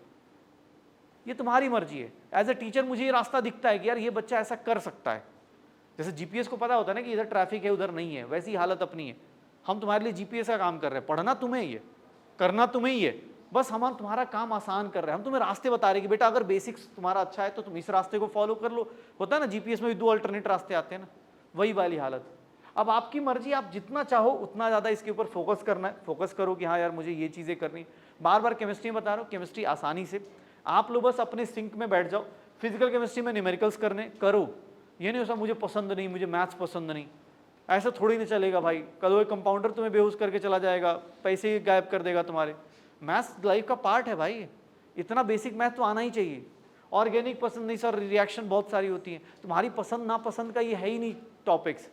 ये तुम्हारी मर्जी है। एज ए टीचर मुझे ये रास्ता दिखता है कि यार ये बच्चा ऐसा कर सकता है। जैसे जीपीएस को पता होता है ना कि इधर ट्रैफिक है उधर नहीं है, वैसी हालत अपनी है। हम तुम्हारे लिए जीपीएस का काम कर रहे हैं, पढ़ना तुम्हें ही है, करना तुम्हें ही है, बस हम तुम्हारा काम आसान कर रहे हैं। हम तुम्हें रास्ते बता रहे हैं कि बेटा अगर बेसिक्स तुम्हारा अच्छा है तो तुम इस रास्ते को फॉलो कर लो। होता है ना जीपीएस में भी 2 अल्टरनेट रास्ते आते हैं ना, वही वाली हालत। अब आपकी मर्जी, आप जितना चाहो उतना ज़्यादा इसके ऊपर फोकस करना है, फोकस करो कि हाँ यार मुझे ये चीज़ें करनी। बार बार केमिस्ट्री में बता रहा हूँ, केमिस्ट्री आसानी से आप लोग बस अपने सिंक में बैठ जाओ। फिजिकल केमिस्ट्री में न्यूमेरिकल्स करने करो, ये नहीं हो मुझे पसंद नहीं, मुझे मैथ्स पसंद नहीं, ऐसा थोड़ी नहीं चलेगा भाई। कल वो कंपाउंडर तुम्हें बेहोश करके चला जाएगा, पैसे गायब कर देगा तुम्हारे। मैथ्स लाइफ का पार्ट है भाई, इतना बेसिक मैथ तो आना ही चाहिए। ऑर्गेनिक पसंद नहीं सर, रिएक्शन बहुत सारी होती है, तुम्हारी पसंद नापसंद का ये है ही नहीं टॉपिक्स।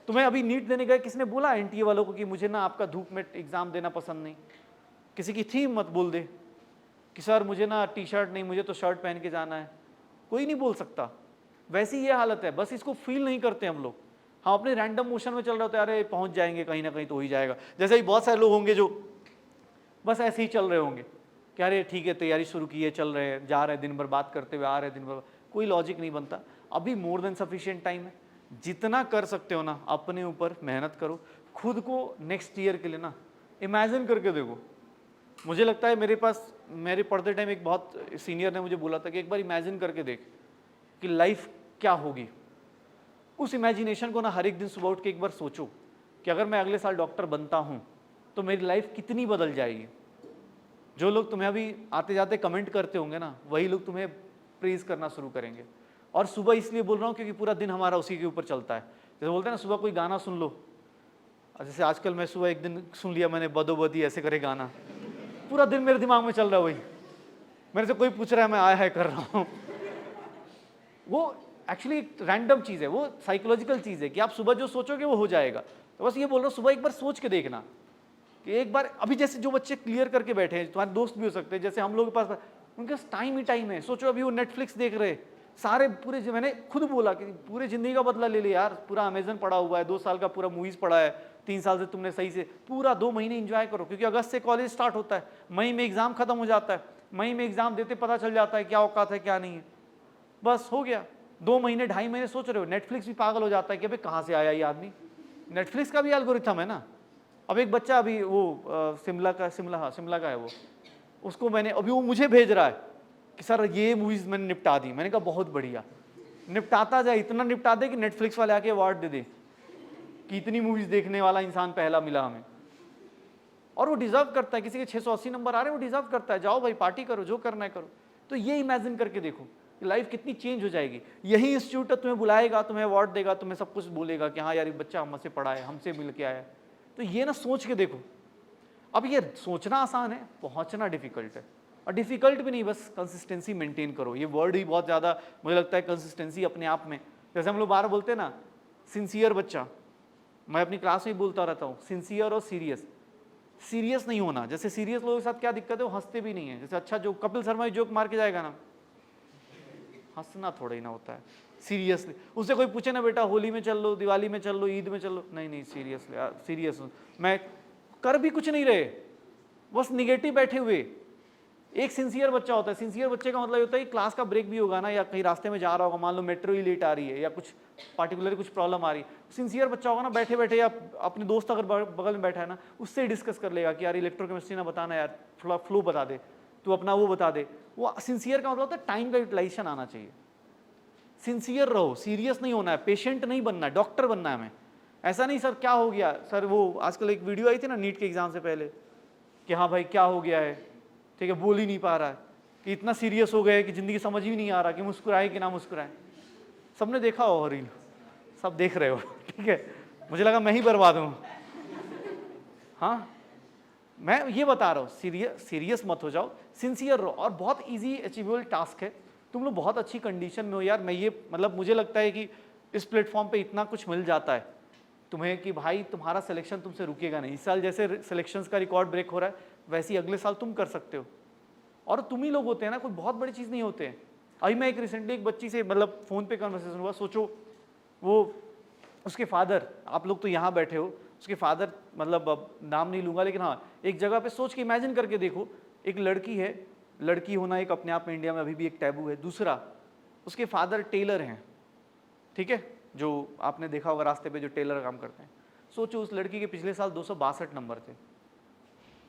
तुम्हें अभी नीट देने गए, किसने बोला एनटीए वालों को कि मुझे ना आपका धूप में एग्जाम देना पसंद नहीं? किसी की थी मत बोल दे कि सर मुझे ना टी शर्ट नहीं, मुझे तो शर्ट पहन के जाना है, कोई नहीं बोल सकता। वैसी ये हालत है, बस इसको फील नहीं करते हम लोग। हम अपने रैंडम मोशन में चल रहे होते हैं, अरे पहुंच जाएंगे कहीं ना कहीं तो हो ही जाएगा। जैसे ही बहुत सारे लोग होंगे जो बस ऐसे ही चल रहे होंगे कि अरे ठीक है तैयारी शुरू की है, चल रहे हैं, जा रहे हैं, दिन भर बात करते हुए आ रहे हैं, दिन भर कोई लॉजिक नहीं बनता। अभी मोर देन सफिशिएंट टाइम है, जितना कर सकते हो ना अपने ऊपर मेहनत करो। खुद को नेक्स्ट ईयर के लिए ना इमेजिन करके देखो। मुझे लगता है मेरे पढ़ते टाइम एक बहुत सीनियर ने मुझे बोला था कि एक बार इमेजिन करके देख कि लाइफ क्या होगी। उस इमेजिनेशन को ना हर एक दिन सुबह उठ के एक बार सोचो कि अगर मैं अगले साल डॉक्टर बनता हूँ तो मेरी लाइफ कितनी बदल जाएगी। जो लोग तुम्हें अभी आते जाते कमेंट करते होंगे ना, वही लोग तुम्हें प्रेज करना शुरू करेंगे। और सुबह इसलिए बोल रहा हूँ क्योंकि पूरा दिन हमारा उसी के ऊपर चलता है। जैसे बोलते हैं ना सुबह कोई गाना सुन लो, जैसे आजकल मैं सुबह एक दिन सुन लिया मैंने, बदोबदी ऐसे करे गाना, पूरा दिन मेरे दिमाग में चल रहा है वही, मेरे से कोई पूछ रहा है मैं आया है कर रहा हूँ। वो एक्चुअली एक रैंडम चीज़ है, वो साइकोलॉजिकल चीज़ है कि आप सुबह जो सोचोगे वो हो जाएगा। तो बस ये बोल रहा हूँ, सुबह एक बार सोच के देखना कि एक बार, अभी जैसे जो बच्चे क्लियर करके बैठे हैं, तुम्हारे दोस्त भी हो सकते हैं, जैसे हम लोग के पास, उनके पास टाइम ही टाइम है। सोचो अभी वो नेटफ्लिक्स देख रहे, सारे पूरे, मैंने खुद बोला कि पूरे ज़िंदगी का बदला ले लिया यार, पूरा अमेजन पड़ा हुआ है, 2 साल का पूरा मूवीज़ पड़ा है, 3 साल से तुमने सही से पूरा 2 महीने एंजॉय करो, क्योंकि अगस्त से कॉलेज स्टार्ट होता है, मई में एग्ज़ाम खत्म हो जाता है, मई में एग्ज़ाम देते पता चल जाता है क्या औकात है क्या नहीं है, बस हो गया। 2 महीने 2.5 महीने सोच रहे हो, नेटफ्लिक्स भी पागल हो जाता है कि भाई कहाँ से आया ये आदमी, नेटफ्लिक्स का भी एल्गोरिथम है ना। अब एक बच्चा अभी वो शिमला का है वो, उसको मैंने अभी, वो मुझे भेज रहा है कि सर ये मूवीज़ मैंने निपटा दी। मैंने कहा बहुत बढ़िया, निपटाता जाए, इतना निपटा दे कि नेटफ्लिक्स वाले आके अवार्ड दे दे कि इतनी मूवीज़ देखने वाला इंसान पहला मिला हमें। और वो डिज़र्व करता है, किसी के 680 नंबर आ रहे हैं वो डिज़र्व करता है, जाओ भाई पार्टी करो, जो करना है करो। तो ये इमेजिन करके देखो कि लाइफ कितनी चेंज हो जाएगी। यही इंस्टीट्यूट तुम्हें बुलाएगा, तुम्हें अवार्ड देगा, तुम्हें सब कुछ बोलेगा कि हाँ यार ये बच्चा हमसे पढ़ा है, हमसे मिल के आया है। तो ये ना सोच के देखो। अब ये सोचना आसान है, पहुंचना डिफिकल्ट है। और डिफिकल्ट भी नहीं, बस कंसिस्टेंसी मेंटेन करो। ये वर्ड ही बहुत ज़्यादा मुझे लगता है, कंसिस्टेंसी अपने आप में। जैसे हम लोग बार बोलते हैं ना, सिंसियर बच्चा, मैं अपनी क्लास में बोलता रहता हूँ, सिंसियर और सीरियस। सीरियस नहीं होना, जैसे सीरियस लोगों के साथ क्या दिक्कत है, वो हंसते भी नहीं है। जैसे अच्छा जो कपिल शर्मा जोक मार के जाएगा ना, हंसना थोड़ा ही ना होता है सीरियसली। उससे कोई पूछे ना बेटा होली में चल लो, दिवाली में चल लो, ईद में चल लो, नहीं सीरियसली यार, सीरियस मैं कर भी कुछ नहीं रहे, बस निगेटिव बैठे हुए। एक सिंसियर बच्चा होता है। सिंसियर बच्चे का मतलब होता है कि क्लास का ब्रेक भी होगा ना, या कहीं रास्ते में जा रहा होगा, मान लो मेट्रो ही लेट आ रही है या कुछ पार्टिकुलर कुछ प्रॉब्लम आ रही है, सिंसियर बच्चा होगा ना, बैठे बैठे या अपने दोस्त अगर बगल में बैठा है ना, उससे डिस्कस कर लेगा कि यार इलेक्ट्रोकेमिस्ट्री ना बताना यार, थोड़ा फ्लो बता दे, तू अपना वो बता दे। वो सिंसियर का मतलब होता है टाइम का यूटिलाइजेशन आना चाहिए। सिंसियर रहो, सीरियस नहीं होना है, पेशेंट नहीं बनना है, डॉक्टर बनना है हमें। ऐसा नहीं सर क्या हो गया सर, वो आजकल एक वीडियो आई थी ना नीट के एग्जाम से पहले कि हाँ भाई क्या हो गया है, ठीक है, बोल ही नहीं पा रहा है, कि इतना सीरियस हो गया कि ज़िंदगी समझ ही नहीं आ रहा कि मुस्कुराए कि ना मुस्कुराए। सबने देखा हो रील, सब देख रहे हो, ठीक है, मुझे लगा मैं ही बर्बाद हूँ। हाँ, मैं ये बता रहा हूँ, सीरियस मत हो जाओ, सिंसियर रहो। और बहुत ईजी अचीवेबल टास्क है, तुम लोग बहुत अच्छी कंडीशन में हो यार। मैं ये मतलब मुझे लगता है कि इस प्लेटफॉर्म पे इतना कुछ मिल जाता है तुम्हें कि भाई तुम्हारा सिलेक्शन तुमसे रुकेगा नहीं। इस साल जैसे सिलेक्शंस का रिकॉर्ड ब्रेक हो रहा है, वैसे ही अगले साल तुम कर सकते हो। और तुम ही लोग होते हैं ना, कोई बहुत बड़ी चीज़ नहीं होते हैं। अभी मैं एक रिसेंटली एक बच्ची से मतलब फ़ोन पे कन्वर्सेशन हुआ, सोचो वो उसके फादर, आप लोग तो यहाँ बैठे हो, उसके फादर मतलब अब नाम नहीं लूँगा, लेकिन हाँ एक जगह पे सोच के इमेजिन करके देखो, एक लड़की है, लड़की होना एक अपने आप में इंडिया में अभी भी एक टैबू है। दूसरा, उसके फादर टेलर हैं, ठीक है, जो आपने देखा होगा रास्ते पे जो टेलर काम करते हैं। सोचो उस लड़की के पिछले साल 262 नंबर थे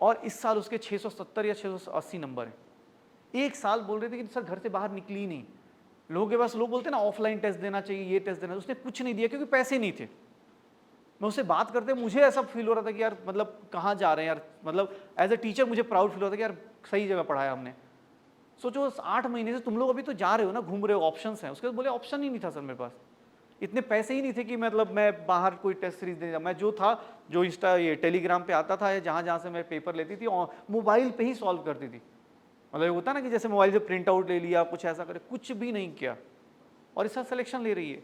और इस साल उसके 670 या 680 नंबर हैं। एक साल बोल रहे थे कि सर घर से बाहर निकली नहीं, लोगों के पास, लोग बोलते हैं ना ऑफलाइन टेस्ट देना चाहिए, ये टेस्ट देना, उसने कुछ नहीं दिया क्योंकि पैसे नहीं थे। मैं उससे बात करते मुझे ऐसा फील हो रहा था कि यार मतलब कहाँ जा रहे हैं यार, मतलब एज ए टीचर मुझे प्राउड फील होता था कि यार सही जगह पढ़ाया हमने। सोचो 8 महीने से तुम लोग अभी तो जा रहे हो ना, घूम रहे हो, ऑप्शंस हैं। उसके बाद बोले ऑप्शन ही नहीं था सर मेरे पास, इतने पैसे ही नहीं थे कि मतलब मैं बाहर कोई टेस्ट सीरीज दे। मैं जो था, जो इंस्टा ये टेलीग्राम पे आता था, जहाँ जहाँ से मैं पेपर लेती थी और मोबाइल पे ही सॉल्व करती थी। मतलब होता ना कि जैसे मोबाइल से प्रिंट आउट ले लिया, कुछ ऐसा करे, कुछ भी नहीं किया और इसका सिलेक्शन ले रही है।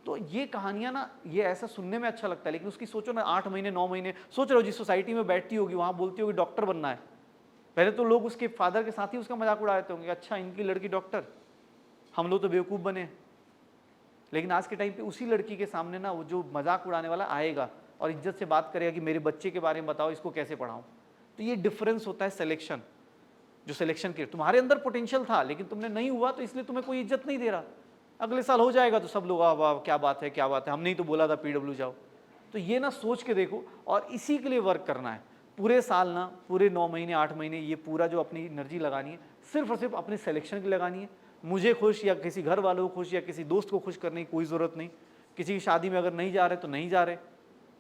तो ये कहानियाँ ना, ये ऐसा सुनने में अच्छा लगता है, लेकिन उसकी सोचो ना 8 महीने 9 महीने, सोच रहे हो जिस सोसाइटी में बैठती होगी वहाँ बोलती होगी डॉक्टर बनना है। पहले तो लोग उसके फादर के साथ ही उसका मजाक उड़ाते होंगे, अच्छा इनकी लड़की डॉक्टर, हम लोग तो बेवकूफ़ बने। लेकिन आज के टाइम पे उसी लड़की के सामने ना वो जो मजाक उड़ाने वाला आएगा और इज्जत से बात करेगा कि मेरे बच्चे के बारे में बताओ, इसको कैसे पढ़ाऊँ। तो ये डिफरेंस होता है सिलेक्शन, जो सिलेक्शन के तुम्हारे अंदर पोटेंशियल था लेकिन तुमने नहीं हुआ, तो इसलिए तुम्हें कोई इज्जत नहीं दे रहा। अगले साल हो जाएगा तो सब लोग वाह वाह क्या बात है क्या बात है, हमने ही तो बोला था पीडब्ल्यू जाओ। तो ये ना सोच के देखो और इसी के लिए वर्क करना है पूरे साल ना, पूरे 9 महीने 8 महीने, ये पूरा जो अपनी एनर्जी लगानी है सिर्फ और सिर्फ अपने सिलेक्शन की लगानी है। मुझे खुश या किसी घर वालों को खुश या किसी दोस्त को खुश करने की कोई ज़रूरत नहीं। किसी की शादी में अगर नहीं जा रहे तो नहीं जा रहे,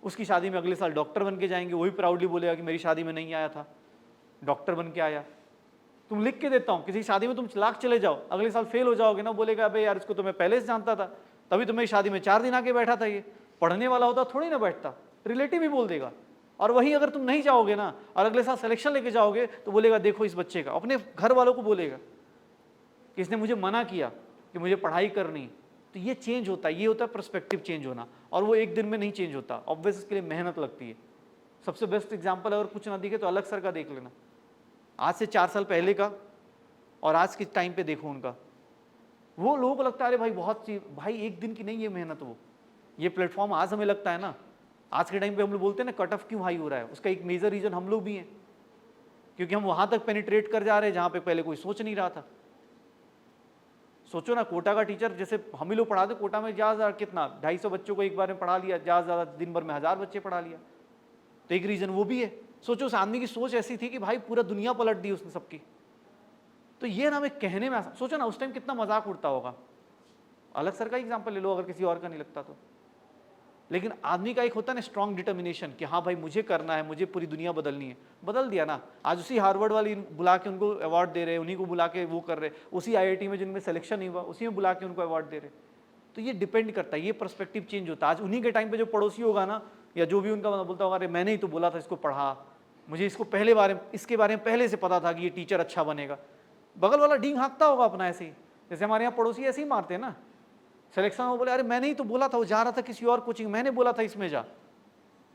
उसकी शादी में अगले साल डॉक्टर बन के जाएंगे, वही प्राउडली बोलेगा कि मेरी शादी में नहीं आया था, डॉक्टर बन के आया। तुम लिख के देता हूँ, किसी शादी में तुम लाख चले जाओ, अगले साल फेल हो जाओगे ना, बोलेगा अबे यार इसको तो मैं पहले से जानता था, तभी तो मेरी शादी में 4 दिन आके बैठा था, ये पढ़ने वाला होता थोड़ी ना बैठता, रिलेटिव ही बोल देगा। और वहीं अगर तुम नहीं जाओगे ना और अगले साल सिलेक्शन लेके जाओगे तो बोलेगा देखो इस बच्चे का, अपने घर वालों को बोलेगा कि इसने मुझे मना किया कि मुझे पढ़ाई करनी। तो ये चेंज होता है, ये होता है पर्सपेक्टिव चेंज होना, और वो एक दिन में नहीं चेंज होता, ऑब्वियस इसके लिए मेहनत लगती है। सबसे बेस्ट एग्जाम्पल अगर कुछ ना दिखे तो अलग सर का देख लेना, आज से 4 साल पहले का और आज के टाइम पे देखो उनका। वो लोगों को लगता है अरे भाई बहुत सी, भाई एक दिन की नहीं ये मेहनत। वो ये प्लेटफॉर्म आज हमें लगता है ना, आज के टाइम पे हम लोग बोलते हैं ना कट ऑफ क्यों हाई हो रहा है, उसका एक मेजर रीजन हम लोग भी हैं, क्योंकि हम वहां तक पेनिट्रेट कर जा रहे हैं जहां पे पहले कोई सोच नहीं रहा था। सोचो ना, कोटा का टीचर जैसे हम ही लोग पढ़ाते, कोटा में ज़्यादा कितना 250 बच्चों को एक बार में पढ़ा लिया, ज़्यादा ज़्यादा दिन भर में 1000 बच्चे पढ़ा लिया। तो एक रीज़न वो भी है। सोचो उस आदमी की सोच ऐसी थी कि भाई पूरा दुनिया पलट दी उसने सबकी। तो ये ना हमें कहने में सोचो ना उस टाइम कितना मजाक उड़ता होगा। अलग सर का एग्जाम्पल ले लो अगर किसी और का नहीं लगता तो। लेकिन आदमी का एक होता है ना स्ट्रॉन्ग डिटर्मिनेशन कि हाँ भाई मुझे करना है, मुझे पूरी दुनिया बदलनी है। बदल दिया ना, आज उसी हार्वर्ड वाली बुला के उनको अवार्ड दे रहे, उन्हीं को बुला के वो कर रहे, उसी IIT में जिनमें सिलेक्शन नहीं हुआ उसी में बुला के उनको अवार्ड दे रहे। तो ये डिपेंड करता है, ये पर्सपेक्टिव चेंज होता है। आज उन्हीं के टाइम पे जो पड़ोसी होगा ना या जो भी उनका बोलता होगा अरे मैंने ही तो बोला था इसको पढ़ा, मुझे इसको इसके बारे में पहले से पता था कि ये टीचर अच्छा बनेगा। बगल वाला डींग हाँकता होगा अपना ऐसे ही, जैसे हमारे यहाँ पड़ोसी ऐसे ही मारते हैं ना। सिलेक्शन में बोले अरे मैंने ही तो बोला था, वो जा रहा था किसी और कोचिंग, मैंने बोला था इसमें जा।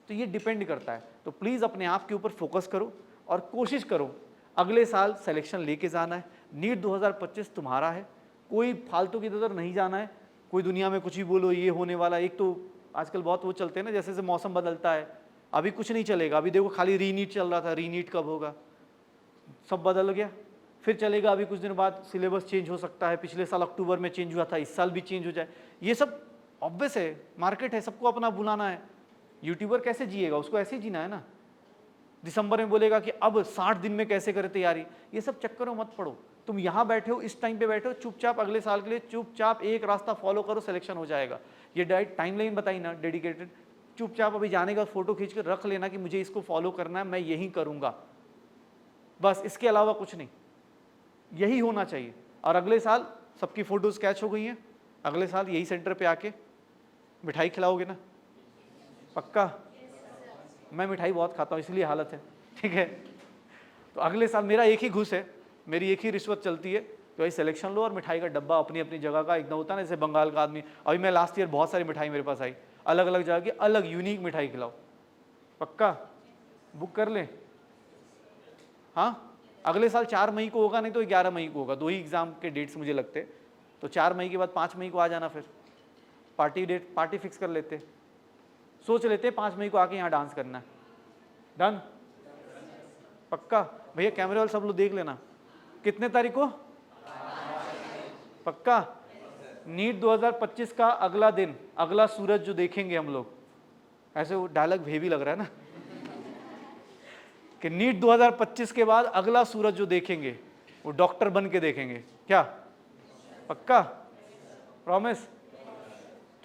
तो ये डिपेंड करता है। तो प्लीज़ अपने आप के ऊपर फोकस करो और कोशिश करो अगले साल सिलेक्शन लेके जाना है। नीट 2025 तुम्हारा है, कोई फालतू की इधर नहीं जाना है। कोई दुनिया में कुछ भी बोलो ये होने वाला, एक तो आजकल बहुत वो चलते हैं ना, जैसे जैसे मौसम बदलता है अभी कुछ नहीं चलेगा। अभी देखो खाली रीनीट चल रहा था, रीनीट कब होगा, सब बदल गया। फिर चलेगा अभी कुछ दिन बाद सिलेबस चेंज हो सकता है, पिछले साल अक्टूबर में चेंज हुआ था, इस साल भी चेंज हो जाए। ये सब ऑब्वियस है, मार्केट है, सबको अपना बुलाना है। यूट्यूबर कैसे जिएगा, उसको ऐसे ही जीना है ना। दिसंबर में बोलेगा कि अब 60 दिन में कैसे करें तैयारी, ये सब चक्करों मत पड़ो। तुम यहाँ बैठे हो, इस टाइम पे बैठे हो, चुपचाप अगले साल के लिए चुपचाप एक रास्ता फॉलो करो, सिलेक्शन हो जाएगा। ये डायरेक्ट टाइमलाइन बताई ना डेडिकेटेड, चुपचाप अभी जाने का फोटो खींच कर रख लेना कि मुझे इसको फॉलो करना है, मैं यही करूँगा, बस इसके अलावा कुछ नहीं। यही होना चाहिए। और अगले साल सबकी फोटोज कैच हो गई हैं, अगले साल यही सेंटर पे आके मिठाई खिलाओगे ना, पक्का? मैं मिठाई बहुत खाता हूँ इसलिए हालत है, ठीक है। तो अगले साल मेरा एक ही घुस है, मेरी एक ही रिश्वत चलती है कि भाई सिलेक्शन लो और मिठाई का डब्बा अपनी अपनी जगह का एकदम होता है ना, जैसे बंगाल का आदमी। अभी मैं लास्ट ईयर बहुत सारी मिठाई मेरे पास आई, अलग अलग जगह की अलग यूनिक मिठाई खिलाओ, पक्का? बुक कर लें? हाँ, अगले साल 4 मई को होगा, नहीं तो 11 मई को होगा, 2 ही एग्जाम के डेट्स मुझे लगते। तो 4 मई के बाद 5 मई को आ जाना, फिर पार्टी फिक्स कर लेते, सोच लेते 5 मई को आके यहाँ डांस करना है। डन? पक्का? भैया कैमरे वाले सब लोग देख लेना, कितने तारीख को? पक्का? नीट 2025 का अगला दिन, अगला सूरज जो देखेंगे हम लोग, ऐसे वो डायलॉग हेवी लग रहा है ना कि नीट 2025 के बाद अगला सूरज जो देखेंगे वो डॉक्टर बन के देखेंगे, क्या? पक्का? प्रॉमिस?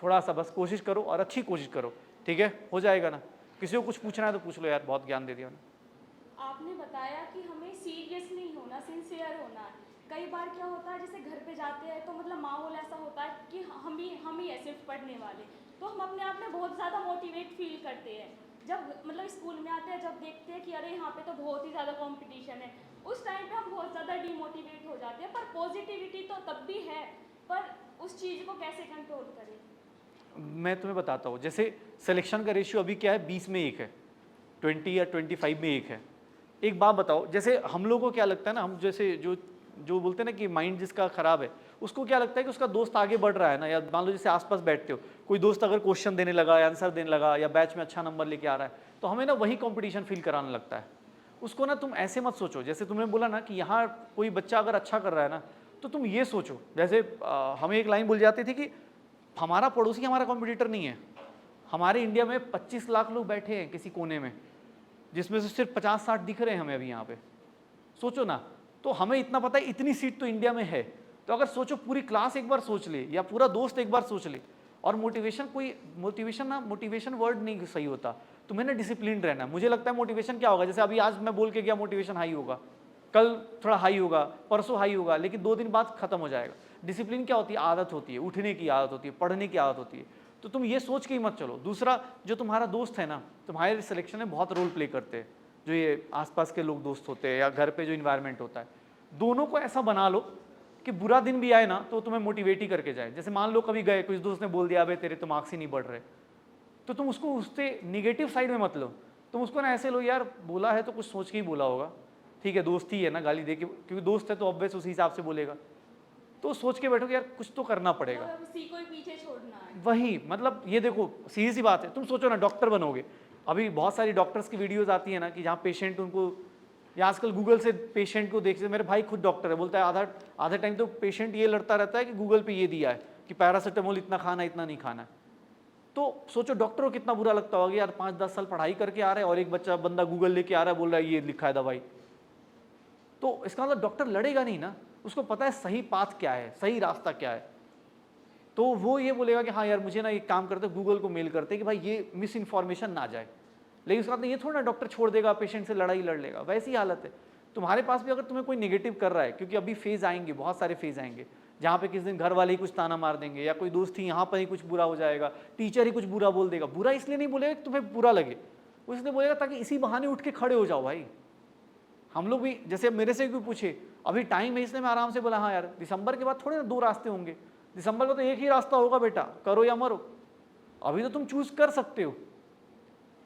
थोड़ा सा बस कोशिश करो और अच्छी कोशिश करो, ठीक है? हो जाएगा ना। किसी को कुछ पूछना है तो पूछ लो यार, बहुत ज्ञान दे दिया मैंने। आपने बताया कि हमें सीरियस नहीं होना, सिंसियर होना है। कई बार क्या होता है, जैसे घर पे जाते हैं तो मतलब माहौल ऐसा होता है कि हम ही है सिर्फ पढ़ने वाले, तो हम अपने आप में बहुत ज़्यादा मोटिवेट फील करते हैं। जब मतलब स्कूल में आते हैं, जब देखते हैं कि अरे यहाँ पे तो बहुत ही ज़्यादा कंपटीशन है, उस टाइम पे हम बहुत ज़्यादा डिमोटिवेट हो जाते हैं। पर पॉजिटिविटी तो तब भी है, पर उस चीज़ को कैसे कंट्रोल करें? मैं तुम्हें बताता हूँ, जैसे सिलेक्शन का रेशियो अभी क्या है, 20 में 1 है, 20 या 25 में 1 है। एक बात बताओ, जैसे हम लोगों को क्या लगता है ना, हम जैसे जो बोलते हैं ना कि माइंड जिसका खराब है उसको क्या लगता है कि उसका दोस्त आगे बढ़ रहा है ना, या मान लो जैसे आसपास बैठते हो, कोई दोस्त अगर क्वेश्चन देने लगा या आंसर देने लगा या बैच में अच्छा नंबर लेके आ रहा है, तो हमें ना वही कंपटीशन फील कराने लगता है। उसको ना तुम ऐसे मत सोचो, जैसे तुमने बोला ना कि यहाँ कोई बच्चा अगर अच्छा कर रहा है ना, तो तुम ये सोचो, जैसे हमें एक लाइन बोल जाती थी कि हमारा पड़ोसी हमारा कॉम्पिटिटर नहीं है। हमारे इंडिया में 25 लाख लोग बैठे हैं किसी कोने में, जिसमें से सिर्फ 50-60 दिख रहे हैं हमें अभी यहाँ पे। सोचो ना, तो हमें इतना पता है इतनी सीट तो इंडिया में है। तो अगर सोचो पूरी क्लास एक बार सोच ले या पूरा दोस्त एक बार सोच ले। और मोटिवेशन वर्ड नहीं सही होता, तुम्हें ना डिसिप्लिन रहना। मुझे लगता है मोटिवेशन क्या होगा, जैसे अभी आज मैं बोल के गया मोटिवेशन हाई होगा, कल थोड़ा हाई होगा, परसों हाई होगा, लेकिन 2 दिन बाद खत्म हो जाएगा। डिसिप्लिन क्या होती है? आदत होती है, उठने की आदत होती है, पढ़ने की आदत होती है। तो तुम ये सोच के ही मत चलो। दूसरा, जो तुम्हारा दोस्त है ना, तुम्हारे सिलेक्शन में बहुत रोल प्ले करते हैं, जो ये आसपास के लोग दोस्त होते हैं या घर पे जो इन्वायरमेंट होता है, दोनों को ऐसा बना लो कि बुरा दिन भी आए ना तो तुम्हें मोटिवेट ही करके जाए। जैसे मान लो कभी गए, कुछ दोस्त ने बोल दिया अबे तेरे तो मार्क्स ही नहीं बढ़ रहे, तो तुम उसको उससे निगेटिव साइड में मत लो, तुम उसको ना ऐसे लो, यार बोला है तो कुछ सोच के ही बोला होगा, ठीक है दोस्त ही है ना, गाली दे के, क्योंकि दोस्त है तो ऑब्वियस उसी हिसाब से बोलेगा, तो सोच के बैठो कि यार कुछ तो करना पड़ेगा। और उसी को ही पीछे छोड़ना है। वही मतलब ये देखो सीधी सी बात है, तुम सोचो ना डॉक्टर बनोगे, अभी बहुत सारी डॉक्टर्स की वीडियोस आती है ना कि जहाँ पेशेंट उनको, या आजकल गूगल से पेशेंट को देखते, मेरे भाई खुद डॉक्टर है, बोलता है आधा टाइम तो पेशेंट ये लड़ता रहता है कि गूगल पे ये दिया है कि पैरासिटामोल इतना खाना इतना नहीं खाना है। तो सोचो डॉक्टर को कितना बुरा लगता होगा, यार 5-10 साल पढ़ाई करके आ रहे हैं और एक बंदा गूगल लेके आ रहा है, बोल रहा है ये लिखा है दवाई, तो इसका मतलब डॉक्टर लड़ेगा नहीं ना, उसको पता है सही पाथ क्या है, सही रास्ता क्या है, तो वो ये बोलेगा कि हाँ यार मुझे ना एक काम करते, गूगल को मेल करते कि भाई ये मिस इन्फॉर्मेशन ना जाए। लेकिन उसका मतलब ये थोड़ा ना डॉक्टर छोड़ देगा, पेशेंट से लड़ाई लड़ लेगा, वैसी हालत है। तुम्हारे पास भी अगर तुम्हें कोई नेगेटिव कर रहा है, क्योंकि अभी फेज आएंगे, बहुत सारे फेज आएंगे जहाँ पे किसी दिन घर वाले ही कुछ ताना मार देंगे, या कोई दोस्त ही यहाँ पर ही कुछ बुरा हो जाएगा, टीचर ही कुछ बुरा बोल देगा। बुरा इसलिए नहीं बोलेगा कि तुम्हें बुरा लगे, वो इसलिए बोलेगा ताकि इसी बहाने उठ के खड़े हो जाओ। भाई हम लोग भी, जैसे मेरे से कोई पूछे अभी टाइम है इसलिए मैं आराम से बोला हाँ यार दिसंबर के बाद थोड़े ना 2 रास्ते होंगे, दिसंबर का तो एक ही रास्ता होगा बेटा, करो या मरो। अभी तो तुम चूज कर सकते हो,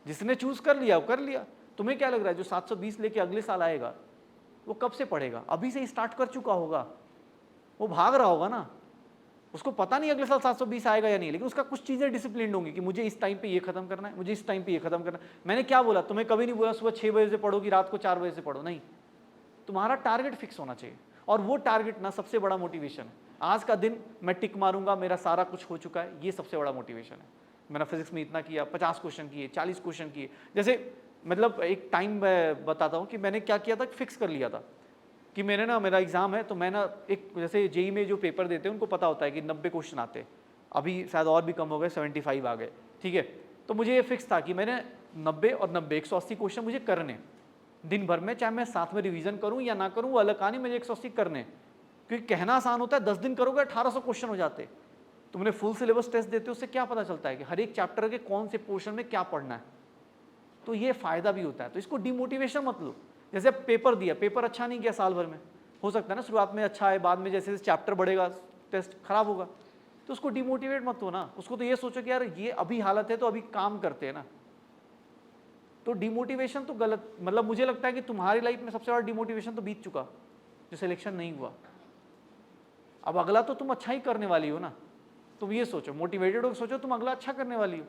जिसने चूज कर लिया वो कर लिया। तुम्हें क्या लग रहा है जो 720 लेके अगले साल आएगा वो कब से पढ़ेगा? अभी से ही स्टार्ट कर चुका होगा, वो भाग रहा होगा ना, उसको पता नहीं अगले साल 720 आएगा या नहीं, लेकिन उसका कुछ चीज़ें डिसिप्लिन होंगी कि मुझे इस टाइम पे ये खत्म करना है, मुझे इस टाइम पे ये खत्म करना है। मैंने क्या बोला, तुम्हें कभी नहीं बोला सुबह 6 बजे से पढ़ो कि रात को 4 बजे से पढ़ो, नहीं, तुम्हारा टारगेट फिक्स होना चाहिए। और वो टारगेट ना सबसे बड़ा मोटिवेशन है। आज का दिन मैं टिक मारूंगा, मेरा सारा कुछ हो चुका है, ये सबसे बड़ा मोटिवेशन है। मैंने फिजिक्स में इतना किया, 50 क्वेश्चन किए, 40 क्वेश्चन किए। जैसे मतलब एक टाइम बताता हूँ कि मैंने क्या किया था, फिक्स कर लिया था कि मैंने ना, मेरा एग्जाम है तो मैं ना एक, जैसे जेई में जो पेपर देते हैं उनको पता होता है कि 90 क्वेश्चन आते हैं, अभी शायद और भी कम हो गए, 75 आ गए, ठीक है। तो मुझे ये फिक्स था कि मैंने 90 और 90 180 क्वेश्चन मुझे करने दिन भर में, चाहे मैं साथ में रिवीजन करूँ या ना करूँ वो अलग कहानी, मुझे 180 करने। क्योंकि कहना आसान होता है, 10 दिन करोगे 1800 क्वेश्चन हो जाते। तुमने फुल सिलेबस टेस्ट देते हो, उससे क्या पता चलता है कि हर एक चैप्टर के कौन से पोर्शन में क्या पढ़ना है, तो ये फायदा भी होता है। तो इसको डिमोटिवेशन मत लो। जैसे पेपर दिया, पेपर अच्छा नहीं किया साल भर में, हो सकता है ना शुरुआत में अच्छा है, बाद में जैसे चैप्टर बढ़ेगा टेस्ट खराब होगा, तो उसको डिमोटिवेट मत हो ना, उसको तो ये सोचो कि यार ये अभी हालत है तो अभी काम करते हैं ना। तो डिमोटिवेशन तो गलत, मतलब मुझे लगता है कि तुम्हारी लाइफ में सबसे बड़ा डिमोटिवेशन तो बीत चुका, जो सिलेक्शन नहीं हुआ। अब अगला तो तुम अच्छा ही करने वाली हो ना, तुम ये सोचो, मोटिवेटेड हो, सोचो तुम अगला अच्छा करने वाली हो,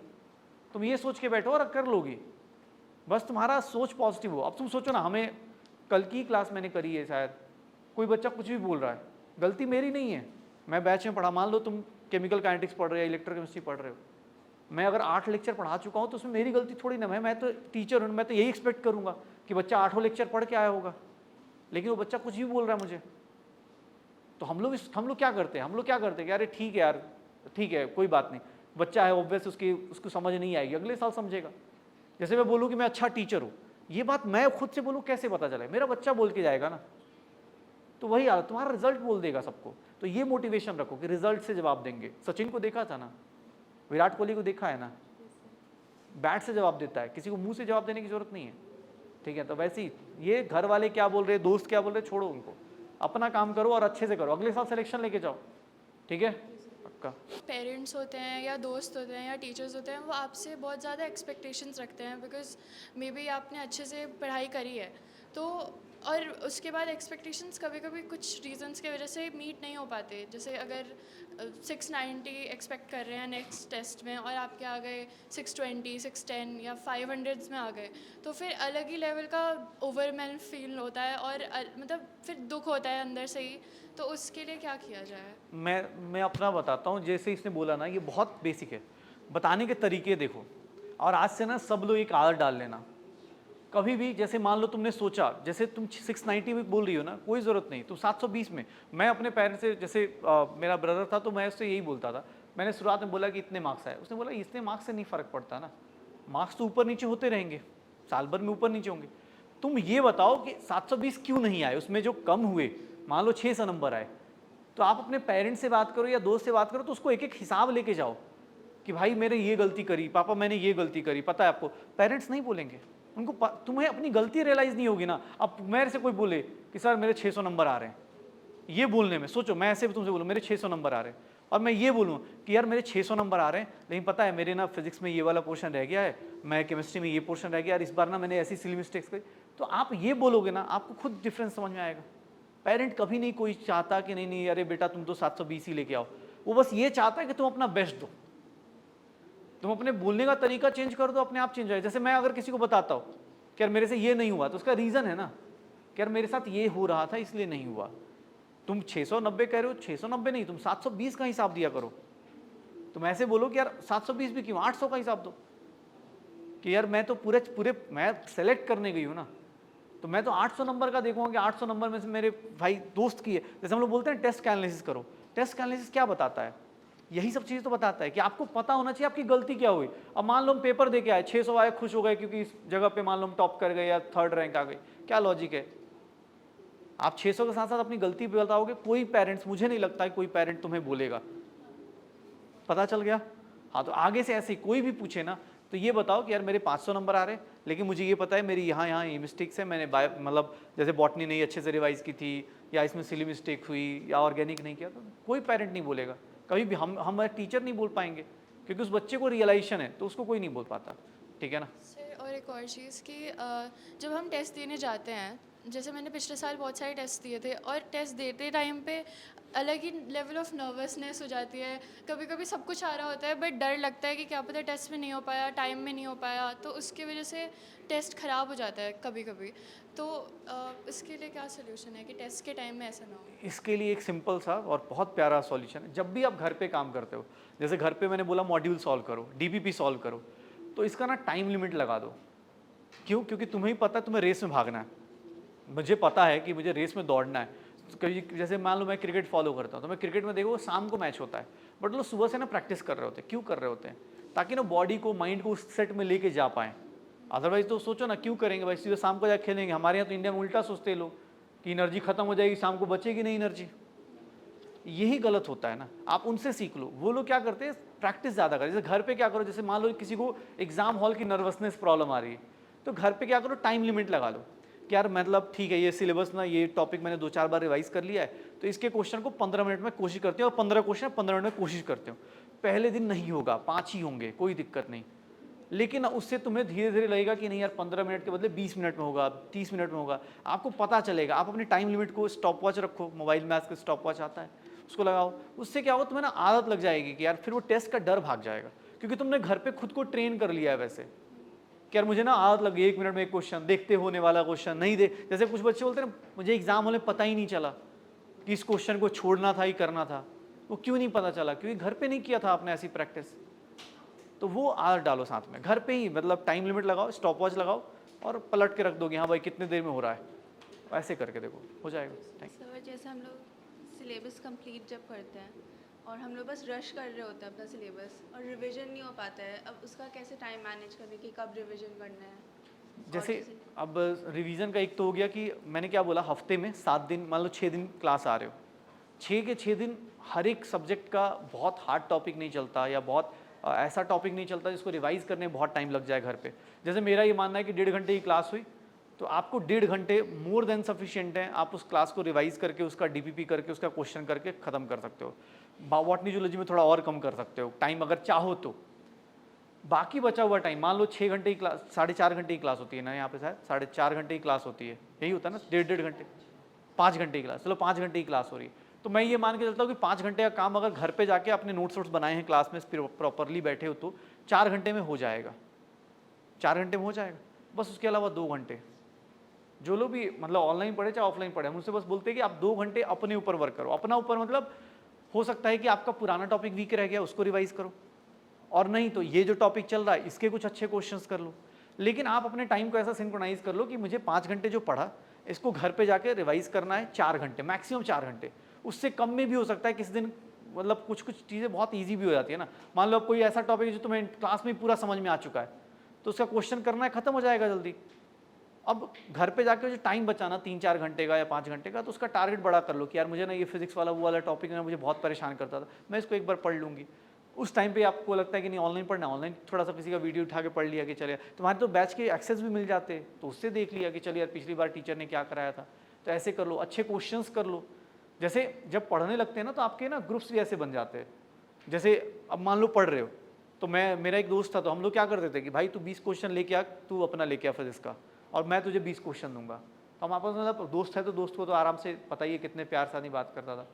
तुम ये सोच के बैठो और कर लोगी, बस तुम्हारा सोच पॉजिटिव हो। अब तुम सोचो ना, हमें कल की क्लास मैंने करी है, शायद कोई बच्चा कुछ भी बोल रहा है, गलती मेरी नहीं है, मैं बैच में पढ़ा, मान लो तुम केमिकल काइनेटिक्स पढ़ रहे हो, इलेक्ट्रोकेमिस्ट्री पढ़ रहे हो, मैं अगर 8 लेक्चर पढ़ा चुका हूँ तो उसमें मेरी गलती थोड़ी ना, मैं तो टीचर हूँ, मैं तो यही एक्सपेक्ट करूँगा कि बच्चा 8 लेक्चर पढ़ के आया होगा, लेकिन वो बच्चा कुछ भी बोल रहा है मुझे। तो हम लोग क्या करते हैं कि अरे ठीक है यार, ठीक है कोई बात नहीं, बच्चा है ऑब्वियस, उसको समझ नहीं आएगी, अगले साल समझेगा। जैसे मैं बोलूँ कि मैं अच्छा टीचर हूँ, ये बात मैं खुद से बोलूँ कैसे पता चले, मेरा बच्चा बोल के जाएगा ना, तो वही हालत, तुम्हारा रिजल्ट बोल देगा सबको। तो ये मोटिवेशन रखो कि रिजल्ट से जवाब देंगे। सचिन को देखा था ना, विराट कोहली को देखा है ना, बैट से जवाब देता है, किसी को मुंह से जवाब देने की जरूरत नहीं है, ठीक है। तो वैसे ही ये घर वाले क्या बोल रहे, दोस्त क्या बोल रहे, छोड़ो उनको, अपना काम करो और अच्छे से करो, अगले साल सिलेक्शन लेके जाओ, ठीक है। पक्का पेरेंट्स होते हैं या दोस्त होते हैं या टीचर्स होते हैं, वो आपसे बहुत ज़्यादा एक्सपेक्टेशंस रखते हैं, बिकॉज मे बी आपने अच्छे से पढ़ाई करी है, तो और उसके बाद एक्सपेक्टेशंस कभी कभी कुछ रीजंस की वजह से मीट नहीं हो पाते। जैसे अगर 690 एक्सपेक्ट कर रहे हैं नेक्स्ट टेस्ट में और आपके आ गए 620, 610 या 500s में आ गए, तो फिर अलग ही लेवल का ओवरवेल्म फील होता है और मतलब फिर दुख होता है अंदर से ही। तो उसके लिए क्या किया जाए? मैं अपना बताता हूँ। जैसे इसने बोला ना, ये बहुत बेसिक है, बताने के तरीके देखो, और आज से ना सब लोग एक आदत डाल लेना। कभी भी जैसे मान लो तुमने सोचा, जैसे तुम 690 में बोल रही हो ना, कोई ज़रूरत नहीं, तुम 720 में। मैं अपने पेरेंट्स से, जैसे मेरा ब्रदर था तो मैं उससे यही बोलता था, मैंने शुरुआत में बोला कि इतने मार्क्स आए, उसने बोला इतने मार्क्स से नहीं फ़र्क पड़ता ना, मार्क्स तो ऊपर नीचे होते रहेंगे, साल भर में ऊपर नीचे होंगे। तुम ये बताओ कि 720 क्यों नहीं आए, उसमें जो कम हुए, मान लो 600 नंबर आए, तो आप अपने पेरेंट्स से बात करो या दोस्त से बात करो, तो उसको एक एक हिसाब लेके जाओ कि भाई मैंने ये गलती करी, पापा मैंने ये गलती करी, पता है आपको। पेरेंट्स नहीं बोलेंगे, उनको तुम्हें अपनी गलती रियलाइज नहीं होगी ना। अब मेरे से कोई बोले कि सर मेरे 600 नंबर आ रहे हैं, ये बोलने में सोचो, मैं ऐसे भी तुमसे बोलूँ मेरे 600 नंबर आ रहे हैं, और मैं ये बोलूँ कि यार मेरे 600 नंबर आ रहे हैं, लेकिन पता है मेरे ना फिजिक्स में ये वाला पोर्शन रह गया है, मैं केमिस्ट्री में ये पोर्शन रह गया यार, इस बार ना मैंने ऐसी सिली मिस्टेक्स करी, तो आप ये बोलोगे ना, आपको खुद डिफरेंस समझ में आएगा। पेरेंट कभी नहीं कोई चाहता कि नहीं नहीं अरे बेटा तुम तो 720 ही लेके आओ, वो बस ये चाहता है कि तुम अपना बेस्ट दो, तुम अपने बोलने का तरीका चेंज कर दो, अपने आप चेंज हो जाए। जैसे मैं अगर किसी को बताता हूँ कि यार मेरे से ये नहीं हुआ, तो उसका रीज़न है ना कि यार मेरे साथ ये हो रहा था इसलिए नहीं हुआ। तुम 690 कह रहे हो, 690 नहीं, तुम 720 का हिसाब दिया करो। तुम ऐसे बोलो कि यार 720 भी क्यों, 800 का हिसाब दो, कि यार मैं तो पूरे मैं सेलेक्ट करने गई हूँ ना, तो मैं तो 800 नंबर का देखूंगा कि 800 नंबर में से मेरे भाई दोस्त की है। जैसे हम लोग बोलते हैं टेस्ट का एनालिसिस करो, टेस्ट का एनालिसिस क्या बताता है, यही सब चीज़ तो बताता है कि आपको पता होना चाहिए आपकी गलती क्या हुई। अब मान लो हम पेपर दे के आए, 600 आए, खुश हो गए क्योंकि इस जगह पे मान लो हम टॉप कर गए या 3rd रैंक आ गई, क्या लॉजिक है। आप 600 के साथ साथ अपनी गलती भी बताओगे, कोई पेरेंट्स, मुझे नहीं लगता है कोई पेरेंट तुम्हें बोलेगा। पता चल गया। हाँ, तो आगे से ऐसे कोई भी पूछे ना तो ये बताओ कि यार मेरे 500 नंबर आ रहे हैं, लेकिन मुझे ये पता है मेरी यहाँ ये मिस्टेक्स है, मैंने मतलब जैसे बॉटनी नहीं अच्छे से रिवाइज की थी, या इसमें सिली मिस्टेक हुई, या ऑर्गेनिक नहीं किया, तो कोई पेरेंट नहीं बोलेगा कभी भी। हम टीचर नहीं बोल पाएंगे, क्योंकि उस बच्चे को रियलाइजेशन है, तो उसको कोई नहीं बोल पाता, ठीक है ना। सर और एक और चीज़ कि जब हम टेस्ट देने जाते हैं, जैसे मैंने पिछले साल बहुत सारे टेस्ट दिए थे, और टेस्ट देते टाइम पे अलग ही लेवल ऑफ नर्वसनेस हो जाती है। कभी कभी सब कुछ आ रहा होता है बट डर लगता है कि क्या पता टेस्ट में नहीं हो पाया, टाइम में नहीं हो पाया, तो उसकी वजह से टेस्ट ख़राब हो जाता है कभी कभी। तो इसके लिए क्या सोल्यूशन है कि टेस्ट के टाइम में ऐसा ना हो। इसके लिए एक सिंपल सा और बहुत प्यारा सॉल्यूशन है। जब भी आप घर पे काम करते हो, जैसे घर पे मैंने बोला मॉड्यूल सॉल्व करो, डीपीपी सॉल्व करो, तो इसका ना टाइम लिमिट लगा दो। क्यों? क्योंकि तुम्हें ही पता है तुम्हें रेस में भागना है, मुझे पता है कि मुझे रेस में दौड़ना है। कभी जैसे मान लो मैं क्रिकेट फॉलो करता हूँ, तो मैं क्रिकेट में देखो शाम को मैच होता है, बट लोग सुबह से ना प्रैक्टिस कर रहे होते हैं। क्यों कर रहे होते हैं? ताकि ना बॉडी को, माइंड को उस सेट में लेके जा पाएँ। अदरवाइज तो सोचो ना क्यों करेंगे भाई, सीधे शाम को जाकर खेलेंगे। हमारे यहाँ तो इंडिया में उल्टा सोचते हैं लोग कि एनर्जी खत्म हो जाएगी, शाम को बचेगी नहीं एनर्जी। यही गलत होता है ना। आप उनसे सीख लो। वो लोग क्या करते हैं, प्रैक्टिस ज़्यादा करें। जैसे घर पे क्या करो, जैसे मान लो किसी को एग्जाम हॉल की नर्वसनेस प्रॉब्लम आ रही है, तो घर पे क्या करो, टाइम लिमिट लगा लो कि यार मतलब ठीक है ये सिलेबस ना, ये टॉपिक मैंने 2-4 बार रिवाइज कर लिया है, तो इसके क्वेश्चन को 15 मिनट में कोशिश करते हो, और 15 क्वेश्चन 15 मिनट में कोशिश करते हो। पहले दिन नहीं होगा, 5 ही होंगे, कोई दिक्कत नहीं, लेकिन उससे तुम्हें धीरे धीरे लगेगा कि नहीं यार 15 मिनट के बदले 20 मिनट में होगा, 30 मिनट में होगा। आपको पता चलेगा। आप अपनी टाइम लिमिट को स्टॉप वॉच रखो, मोबाइल में आजकल स्टॉप वॉच आता है, उसको लगाओ। उससे क्या होगा, तुम्हें ना आदत लग जाएगी कि यार फिर वो टेस्ट का डर भाग जाएगा, क्योंकि तुमने घर पे खुद को ट्रेन कर लिया है वैसे कि यार मुझे ना आदत लग गई 1 मिनट में एक क्वेश्चन देखते होने वाला क्वेश्चन नहीं दे। जैसे कुछ बच्चे बोलते हैं ना, मुझे एग्जाम हॉल में पता ही नहीं चला कि इस क्वेश्चन को छोड़ना था ही करना था। वो क्यों नहीं पता चला? क्योंकि घर पे नहीं किया था आपने ऐसी प्रैक्टिस। तो वो आदत डालो साथ में, घर पे ही मतलब टाइम लिमिट लगाओ, स्टॉप वॉच लगाओ, और पलट के रख दोगे हाँ भाई कितने देर में हो रहा है, ऐसे करके देखो हो जाएगा। Thank you. सर जैसे हम लोग सिलेबस कंप्लीट जब करते हैं और हम लोग बस रश कर रहे होते हैं अपना सिलेबस, और रिवीजन नहीं हो पाता है, अब उसका कैसे टाइम मैनेज करें कि कब रिवीजन करना है? जैसे अब रिवीजन का एक तो हो गया कि मैंने क्या बोला, हफ्ते में 7 दिन, मान लो 6 दिन क्लास आ रहे हो, 6 के 6 दिन हर एक सब्जेक्ट का बहुत हार्ड टॉपिक नहीं चलता, या बहुत ऐसा टॉपिक नहीं चलता जिसको रिवाइज करने में बहुत टाइम लग जाए घर पे। जैसे मेरा ये मानना है कि 1.5 घंटे की क्लास हुई, तो आपको 1.5 घंटे मोर देन सफिशिएंट है। आप उस क्लास को रिवाइज करके, उसका डीपीपी करके, उसका क्वेश्चन करके ख़त्म कर सकते हो। बॉटनी जूलॉजी में थोड़ा और कम कर सकते हो टाइम अगर चाहो तो। बाकी बचा हुआ टाइम, मान लो 6 घंटे की क्लास, 4.5 घंटे की क्लास होती है ना, यहाँ पे शायद 4.5 घंटे की क्लास होती है, यही होता है ना, 1.5 घंटे, 5 घंटे की क्लास, चलो 5 घंटे की क्लास हो रही है, तो मैं ये मान के चलता हूँ कि 5 घंटे का काम अगर घर पे जाके अपने नोट्स बनाए हैं, क्लास में प्रॉपरली बैठे हो, तो 4 घंटे में हो जाएगा, 4 घंटे में हो जाएगा। बस उसके अलावा 2 घंटे, जो लोग भी मतलब ऑनलाइन पढ़े चाहे ऑफलाइन पढ़े, हम उनसे बस बोलते हैं कि आप 2 घंटे अपने ऊपर वर्क करो। अपना ऊपर मतलब हो सकता है कि आपका पुराना टॉपिक वीक रह गया, उसको रिवाइज करो, और नहीं तो ये जो टॉपिक चल रहा है इसके कुछ अच्छे क्वेश्चंस कर लो। लेकिन आप अपने टाइम को ऐसा सिंक्रोनाइज कर लो कि मुझे 5 घंटे जो पढ़ा इसको घर पे जाके रिवाइज करना है 4 घंटे, मैक्सिमम 4 घंटे। उससे कम में भी हो सकता है किसी दिन, मतलब कुछ कुछ चीज़ें बहुत ईजी भी हो जाती है ना। मान लो अब कोई ऐसा टॉपिक है जो तुम्हें क्लास में पूरा समझ में आ चुका है, तो उसका क्वेश्चन करना है, खत्म हो जाएगा जल्दी। अब घर पे जाके जो टाइम बचाना 3-4 घंटे का या 5 घंटे का, तो उसका टारगेट बड़ा कर लो कि यार मुझे ना ये फिजिक्स वाला वो वाला टॉपिक ना मुझे बहुत परेशान करता था, मैं इसको एक बार पढ़ लूँगी। उस टाइम पे आपको लगता है कि नहीं ऑनलाइन पढ़ना, ऑनलाइन थोड़ा सा किसी का वीडियो उठा के पढ़ लिया कि चलिए, तुम्हारे तो बैच के एक्सेस भी मिल जाते, तो उससे देख लिया कि चलिए यार पिछली बार टीचर ने क्या कराया था, तो ऐसे कर लो, अच्छे क्वेश्चंस कर लो। जैसे जब पढ़ने लगते हैं ना तो आपके ना ग्रुप्स भी ऐसे बन जाते हैं। जैसे अब मान लो पढ़ रहे हो, तो मेरा एक दोस्त था, तो हम लोग क्या करते थे कि भाई तू 20 क्वेश्चन लेके आ, तू अपना लेके आ फिजिक्स का, और मैं तुझे 20 क्वेश्चन दूंगा। तो हम आपस में मतलब दोस्त है तो दोस्त को तो आराम से पता ही है कितने प्यार से नहीं बात करता था।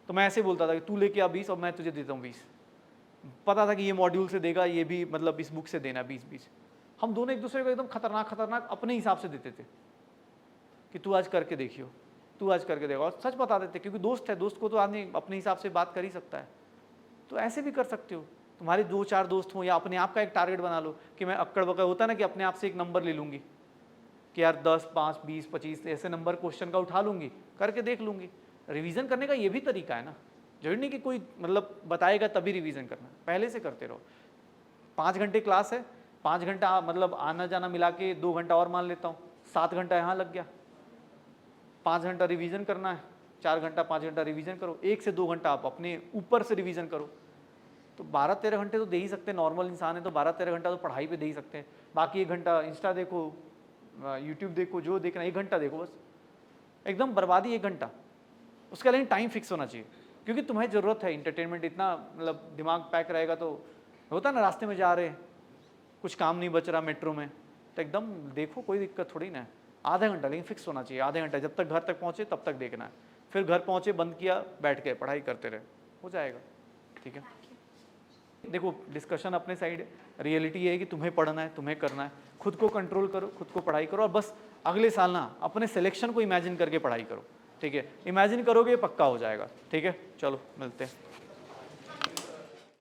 तो मैं ऐसे बोलता था कि तू लेके आ 20 और मैं तुझे देता हूँ 20। पता था कि ये मॉड्यूल से देगा, ये भी मतलब इस बुक से देना 20-20। हम दोनों एक दूसरे को एकदम खतरनाक अपने हिसाब से देते थे कि तू आज करके देखियो, तू आज करके देखो, और सच बता देते, क्योंकि दोस्त है, दोस्त को तो आदमी अपने हिसाब से बात कर ही सकता है। तो ऐसे भी कर सकते हो, तुम्हारे 2-4 दोस्त हों, या अपने आप का एक टारगेट बना लो कि मैं अक्कड़ बक्कड़ होता है ना कि अपने आप से एक नंबर ले लूँगी कि यार 10, 5, 20, 25 ऐसे नंबर क्वेश्चन का उठा लूँगी, करके देख लूँगी। रिवीजन करने का ये भी तरीका है ना, जरूरी नहीं कि कोई मतलब बताएगा तभी रिवीजन करना, पहले से करते रहो। 5 घंटे क्लास है, 5 घंटा मतलब आना जाना मिला के 2 घंटा और मान लेता हूँ, 7 घंटा यहाँ लग गया। 5 घंटा रिवीजन करना है, 4 घंटा 5 घंटा रिवीजन करो, 1 से 2 घंटा आप अपने ऊपर से रिवीजन करो। तो 12-13 घंटे तो दे ही सकते हैं, नॉर्मल इंसान है तो 12-13 घंटा तो पढ़ाई पे दे ही सकते हैं। बाकी 1 घंटा इंस्टा देखो, यूट्यूब देखो, जो देखना 1 घंटा देखो बस, एकदम बर्बादी 1 घंटा। उसके लिए टाइम फिक्स होना चाहिए, क्योंकि तुम्हें ज़रूरत है इंटरटेनमेंट, इतना मतलब दिमाग पैक रहेगा तो होता ना, रास्ते में जा रहे कुछ काम नहीं बच रहा मेट्रो में, तो एकदम देखो, कोई दिक्कत थोड़ी ना है। आधा घंटा लेकिन फिक्स होना चाहिए, आधे घंटा, जब तक घर तक पहुँचे तब तक देखना है, फिर घर पहुँचे बंद किया, बैठ के पढ़ाई करते रहे, हो जाएगा। ठीक है, देखो डिस्कशन अपने साइड है, रियलिटी ये है कि तुम्हें पढ़ना है, तुम्हें करना है, खुद को कंट्रोल करो, खुद को पढ़ाई करो, और बस अगले साल ना अपने सिलेक्शन को इमेजिन करके पढ़ाई करो। ठीक है, इमेजिन करोगे पक्का हो जाएगा। ठीक है, चलो मिलते हैं।